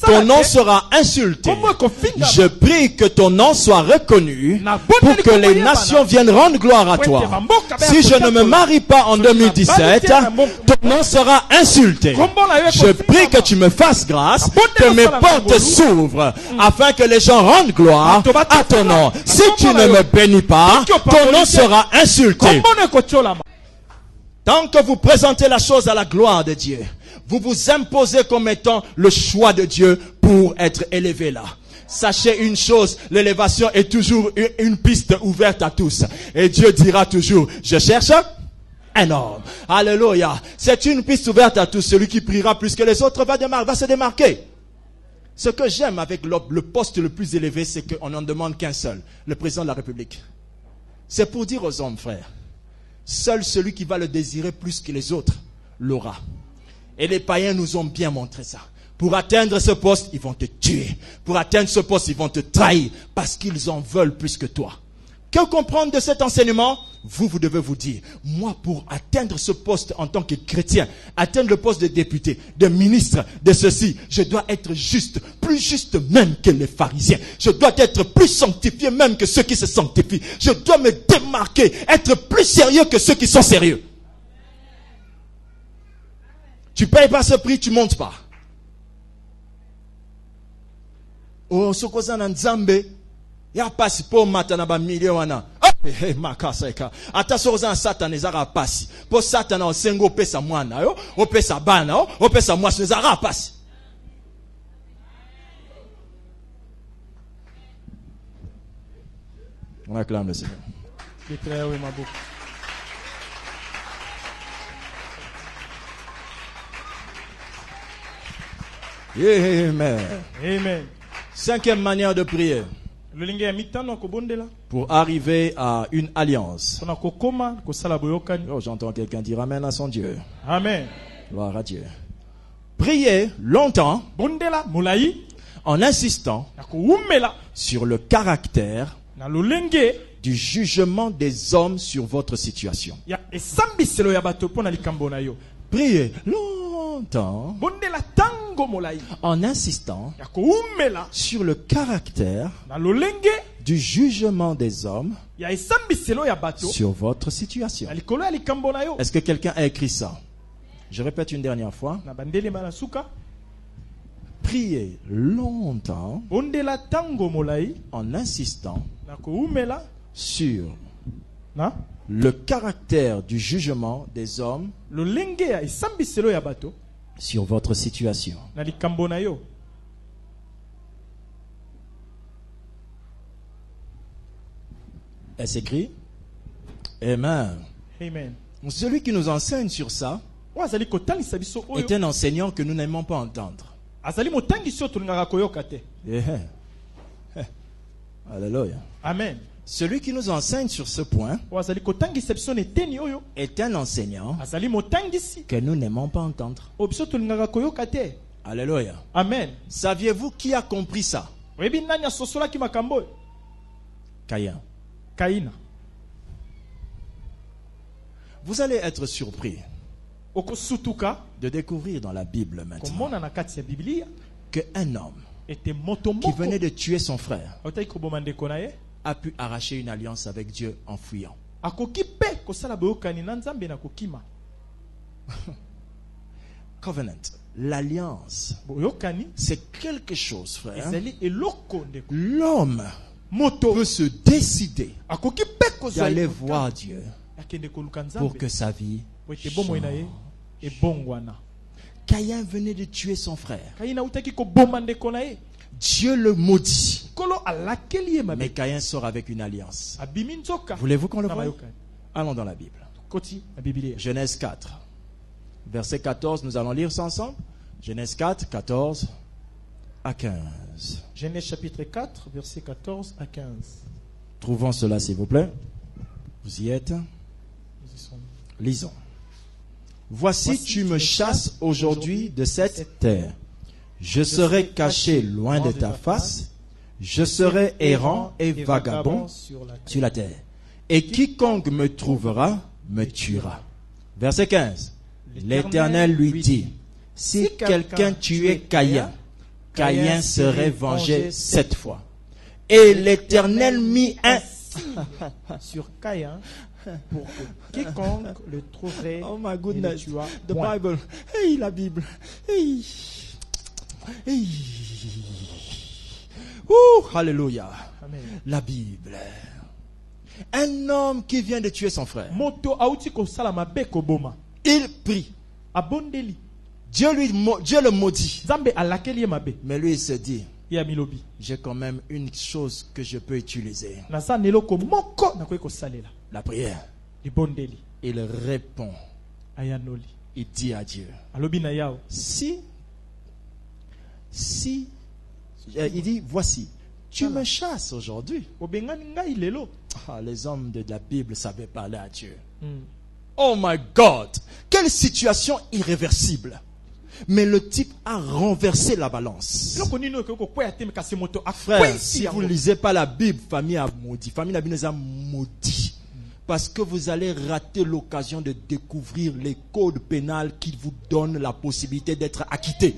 ton nom sera insulté. Je prie que ton nom soit reconnu pour que les nations viennent rendre gloire à toi. Si je ne me marie pas en 2017, ton nom sera insulté. Je prie que tu me fasses grâce, que mes portes s'ouvrent afin que les gens rendent gloire à ton nom. Si tu ne me bénis pas, ton nom sera insulté. Tant que vous présentez la chose à la gloire de Dieu, vous vous imposez comme étant le choix de Dieu pour être élevé là. Sachez une chose, l'élévation est toujours une piste ouverte à tous. Et Dieu dira toujours, je cherche un homme. Alléluia. C'est une piste ouverte à tous. Celui qui priera plus que les autres va se démarquer. Ce que j'aime avec le poste le plus élevé, c'est qu'on n'en demande qu'un seul, le président de la République. C'est pour dire aux hommes, frères, seul celui qui va le désirer plus que les autres l'aura. Et les païens nous ont bien montré ça. Pour atteindre ce poste, ils vont te tuer. Pour atteindre ce poste, ils vont te trahir parce qu'ils en veulent plus que toi. Que comprendre de cet enseignement? Vous devez vous dire, moi pour atteindre ce poste en tant que chrétien, atteindre le poste de député, de ministre, de ceci, je dois être juste, plus juste même que les pharisiens. Je dois être plus sanctifié même que ceux qui se sanctifient. Je dois me démarquer, être plus sérieux que ceux qui sont sérieux. Tu payes pas ce prix, tu montes pas. Oh, sokozana nzambe. Ya pasi po matana ba million wana. Oh, makaseka. Ata sokozana Satan ezara pasi. Po Satan o sengo pesa mwana yo, o pesa bana yo, o pesa mwasi ezara pasi. On acclame le Seigneur. Amen. Amen. Cinquième manière de prier. Pour arriver à une alliance. Oh, j'entends quelqu'un dire Amen à son Dieu. Amen. Gloire à Dieu. Priez longtemps en insistant sur le caractère du jugement des hommes sur votre situation. Priez longtemps en insistant sur le caractère du jugement des hommes sur votre situation. Est-ce que quelqu'un a écrit ça? Je répète une dernière fois. Priez longtemps en insistant sur le caractère du jugement des hommes sur votre situation. Est-ce écrit? Amen. Amen. Celui qui nous enseigne sur ça est un enseignant que nous n'aimons pas entendre. Alléluia. Amen. Celui qui nous enseigne sur ce point est un enseignant que nous n'aimons pas entendre. Alléluia. Amen. Saviez-vous qui a compris ça? Caïn. Vous allez être surpris de découvrir dans la Bible maintenant qu'un homme qui venait de tuer son frère a pu arracher une alliance avec Dieu en fuyant. Covenant, l'alliance, c'est quelque chose, frère. L'homme peut se décider d'aller voir Dieu pour que sa vie change. Caïn venait de tuer son frère. Dieu le maudit. Mais Caïn sort avec une alliance. Voulez-vous qu'on le voie? Allons dans la Bible. Genèse 4. Verset 14, nous allons lire ça ensemble. Genèse 4, 14 à 15. Genèse chapitre 4, verset 14 à 15. Trouvons cela, s'il vous plaît. Vous y êtes? Lisons. Voici, tu me chasses aujourd'hui de cette terre. Je serai caché loin de ta face. Je serai errant et vagabond sur la terre. Et quiconque me trouvera me tuera. Verset 15. L'Éternel lui dit, si quelqu'un tuait Caïn, Caïn serait vengé 7 fois. Et l'Éternel mit un signe sur Caïn pour que quiconque le trouverait. Oh my goodness, the Bible. Hey, la Bible. Hey. Hey. Hallelujah. Amen. La Bible. Un homme qui vient de tuer son frère. Il prie. Dieu le maudit. Mais lui, il se dit, j'ai quand même une chose que je peux utiliser. La prière. Il répond. Il dit à Dieu, il dit, voici, tu me chasses aujourd'hui. Les hommes de la Bible savaient parler à Dieu. Oh my God, quelle situation irréversible. Mais le type a renversé la balance. Frère, si vous ne lisez pas la Bible, famille a maudit. Famille la Bible nous a maudit. Parce que vous allez rater l'occasion de découvrir les codes pénals qui vous donnent la possibilité d'être acquitté.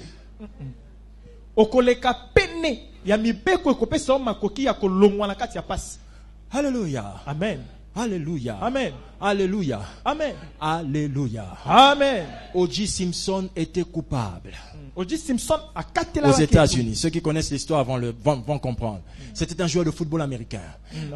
Alléluia. Amen. Alléluia. Amen. Alléluia. Amen. Alléluia. Amen. O.J. Simpson était coupable. O.J. Simpson a aux États-Unis. Ceux qui connaissent l'histoire vont comprendre. C'était un joueur de football américain.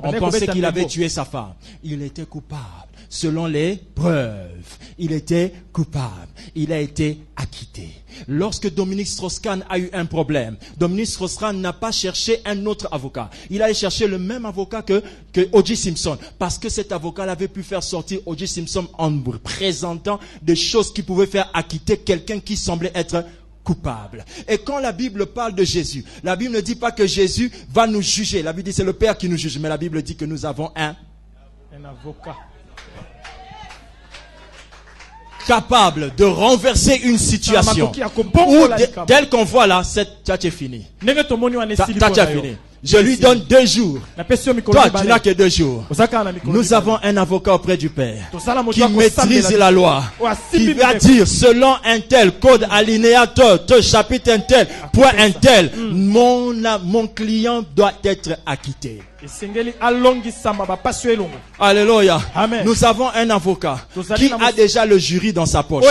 On pensait qu'il avait tué sa femme. Il était coupable. Selon les preuves, il était coupable. Il a été acquitté. Lorsque Dominique Strauss-Kahn a eu un problème, Dominique Strauss-Kahn n'a pas cherché un autre avocat. Il a cherché le même avocat que O.J. Simpson. Parce que cet avocat avait pu faire sortir O.J. Simpson en présentant des choses qui pouvaient faire acquitter quelqu'un qui semblait être coupable. Et quand la Bible parle de Jésus, la Bible ne dit pas que Jésus va nous juger. La Bible dit que c'est le Père qui nous juge. Mais la Bible dit que nous avons un avocat capable de renverser une situation. Ou tel qu'on voit là, ça c'est fini. Ça fini. Je lui donne 2 jours. Toi, tu n'as que 2 jours. Nous avons un avocat auprès du Père qui maîtrise la loi, qui va dire selon un tel code alinéa chapitre un tel, point un tel, mon client doit être acquitté. Alléluia. Nous avons un avocat qui a déjà le jury dans sa poche.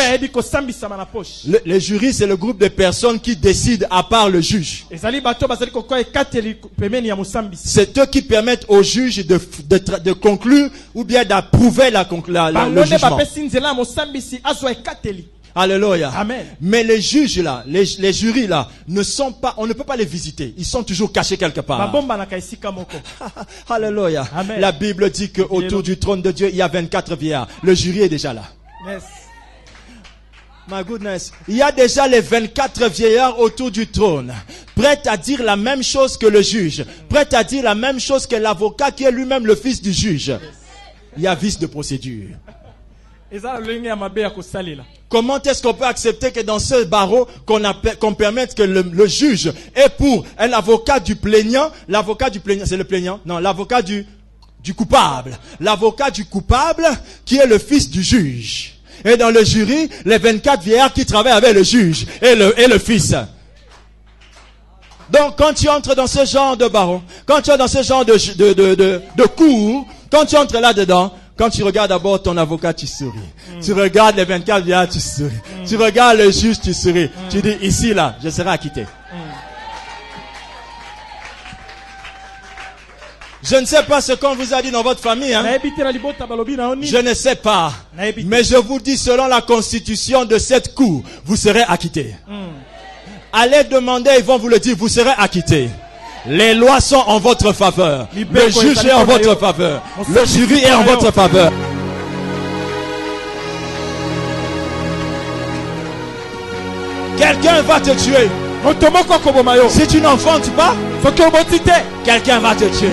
Le jury, c'est le groupe de personnes qui décident à part le juge. C'est eux qui permettent au juge de conclure ou bien d'approuver le jugement. Alléluia. Amen. Mais les juges là, les jurys là, ne sont pas, on ne peut pas les visiter. Ils sont toujours cachés quelque part. Alléluia. Amen. La Bible dit que autour du trône de Dieu, il y a 24 vieillards. Le jury est déjà là. Yes. My goodness. Il y a déjà les 24 vieillards autour du trône, prêts à dire la même chose que le juge, prêts à dire la même chose que l'avocat qui est lui-même le fils du juge. Il y a vice de procédure. Comment est-ce qu'on peut accepter que dans ce barreau qu'on permette que le juge est pour un avocat du plaignant, c'est le plaignant, non, l'avocat du coupable, l'avocat du coupable qui est le fils du juge. Et dans le jury, les 24 vieillards qui travaillent avec le juge et le fils. Donc quand tu entres dans ce genre de baron, quand tu es dans ce genre de cours, quand tu entres là-dedans, quand tu regardes d'abord ton avocat, tu souris. Tu regardes les 24 milliards, tu souris. Tu regardes le juge, tu souris. Tu dis, ici, là, je serai acquitté. Je ne sais pas ce qu'on vous a dit dans votre famille. Hein? Je ne sais pas. Mais je vous dis, selon la constitution de cette cour, vous serez acquitté. Allez demander, ils vont vous le dire, vous serez acquitté. Les lois sont en votre faveur. Le juge est en votre faveur. Le jury est en votre faveur. Quelqu'un va te tuer. Si tu n'enfantes pas, quelqu'un va te tuer.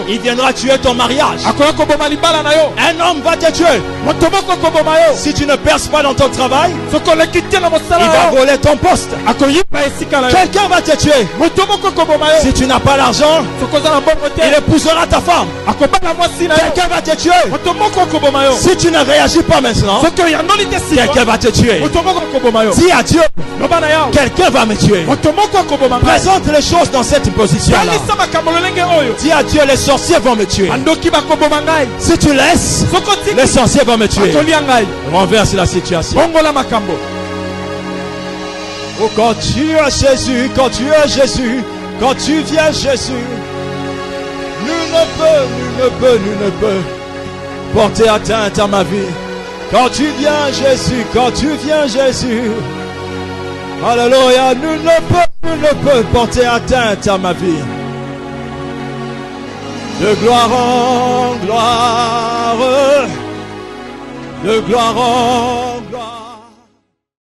Il viendra tuer ton mariage. Un homme va te tuer. Si tu ne perces pas dans ton travail, il va voler ton poste. Quelqu'un va te tuer. Si tu n'as pas l'argent, il épousera ta femme. Quelqu'un va te tuer. Si tu ne réagis pas maintenant, quelqu'un va te tuer. Dis à Dieu, quelqu'un va me tuer. Présente les choses dans cette position-là. Dis à Dieu, les sorciers vont me tuer. Si tu laisses, les sorciers vont me tuer. Renverse la situation. Oh, quand tu es Jésus, quand tu es Jésus, quand tu viens Jésus, nul ne peut porter atteinte à ma vie. Quand tu viens Jésus, quand tu viens Jésus, alléluia, nul ne peut porter atteinte à ma vie. De gloire en gloire, de gloire en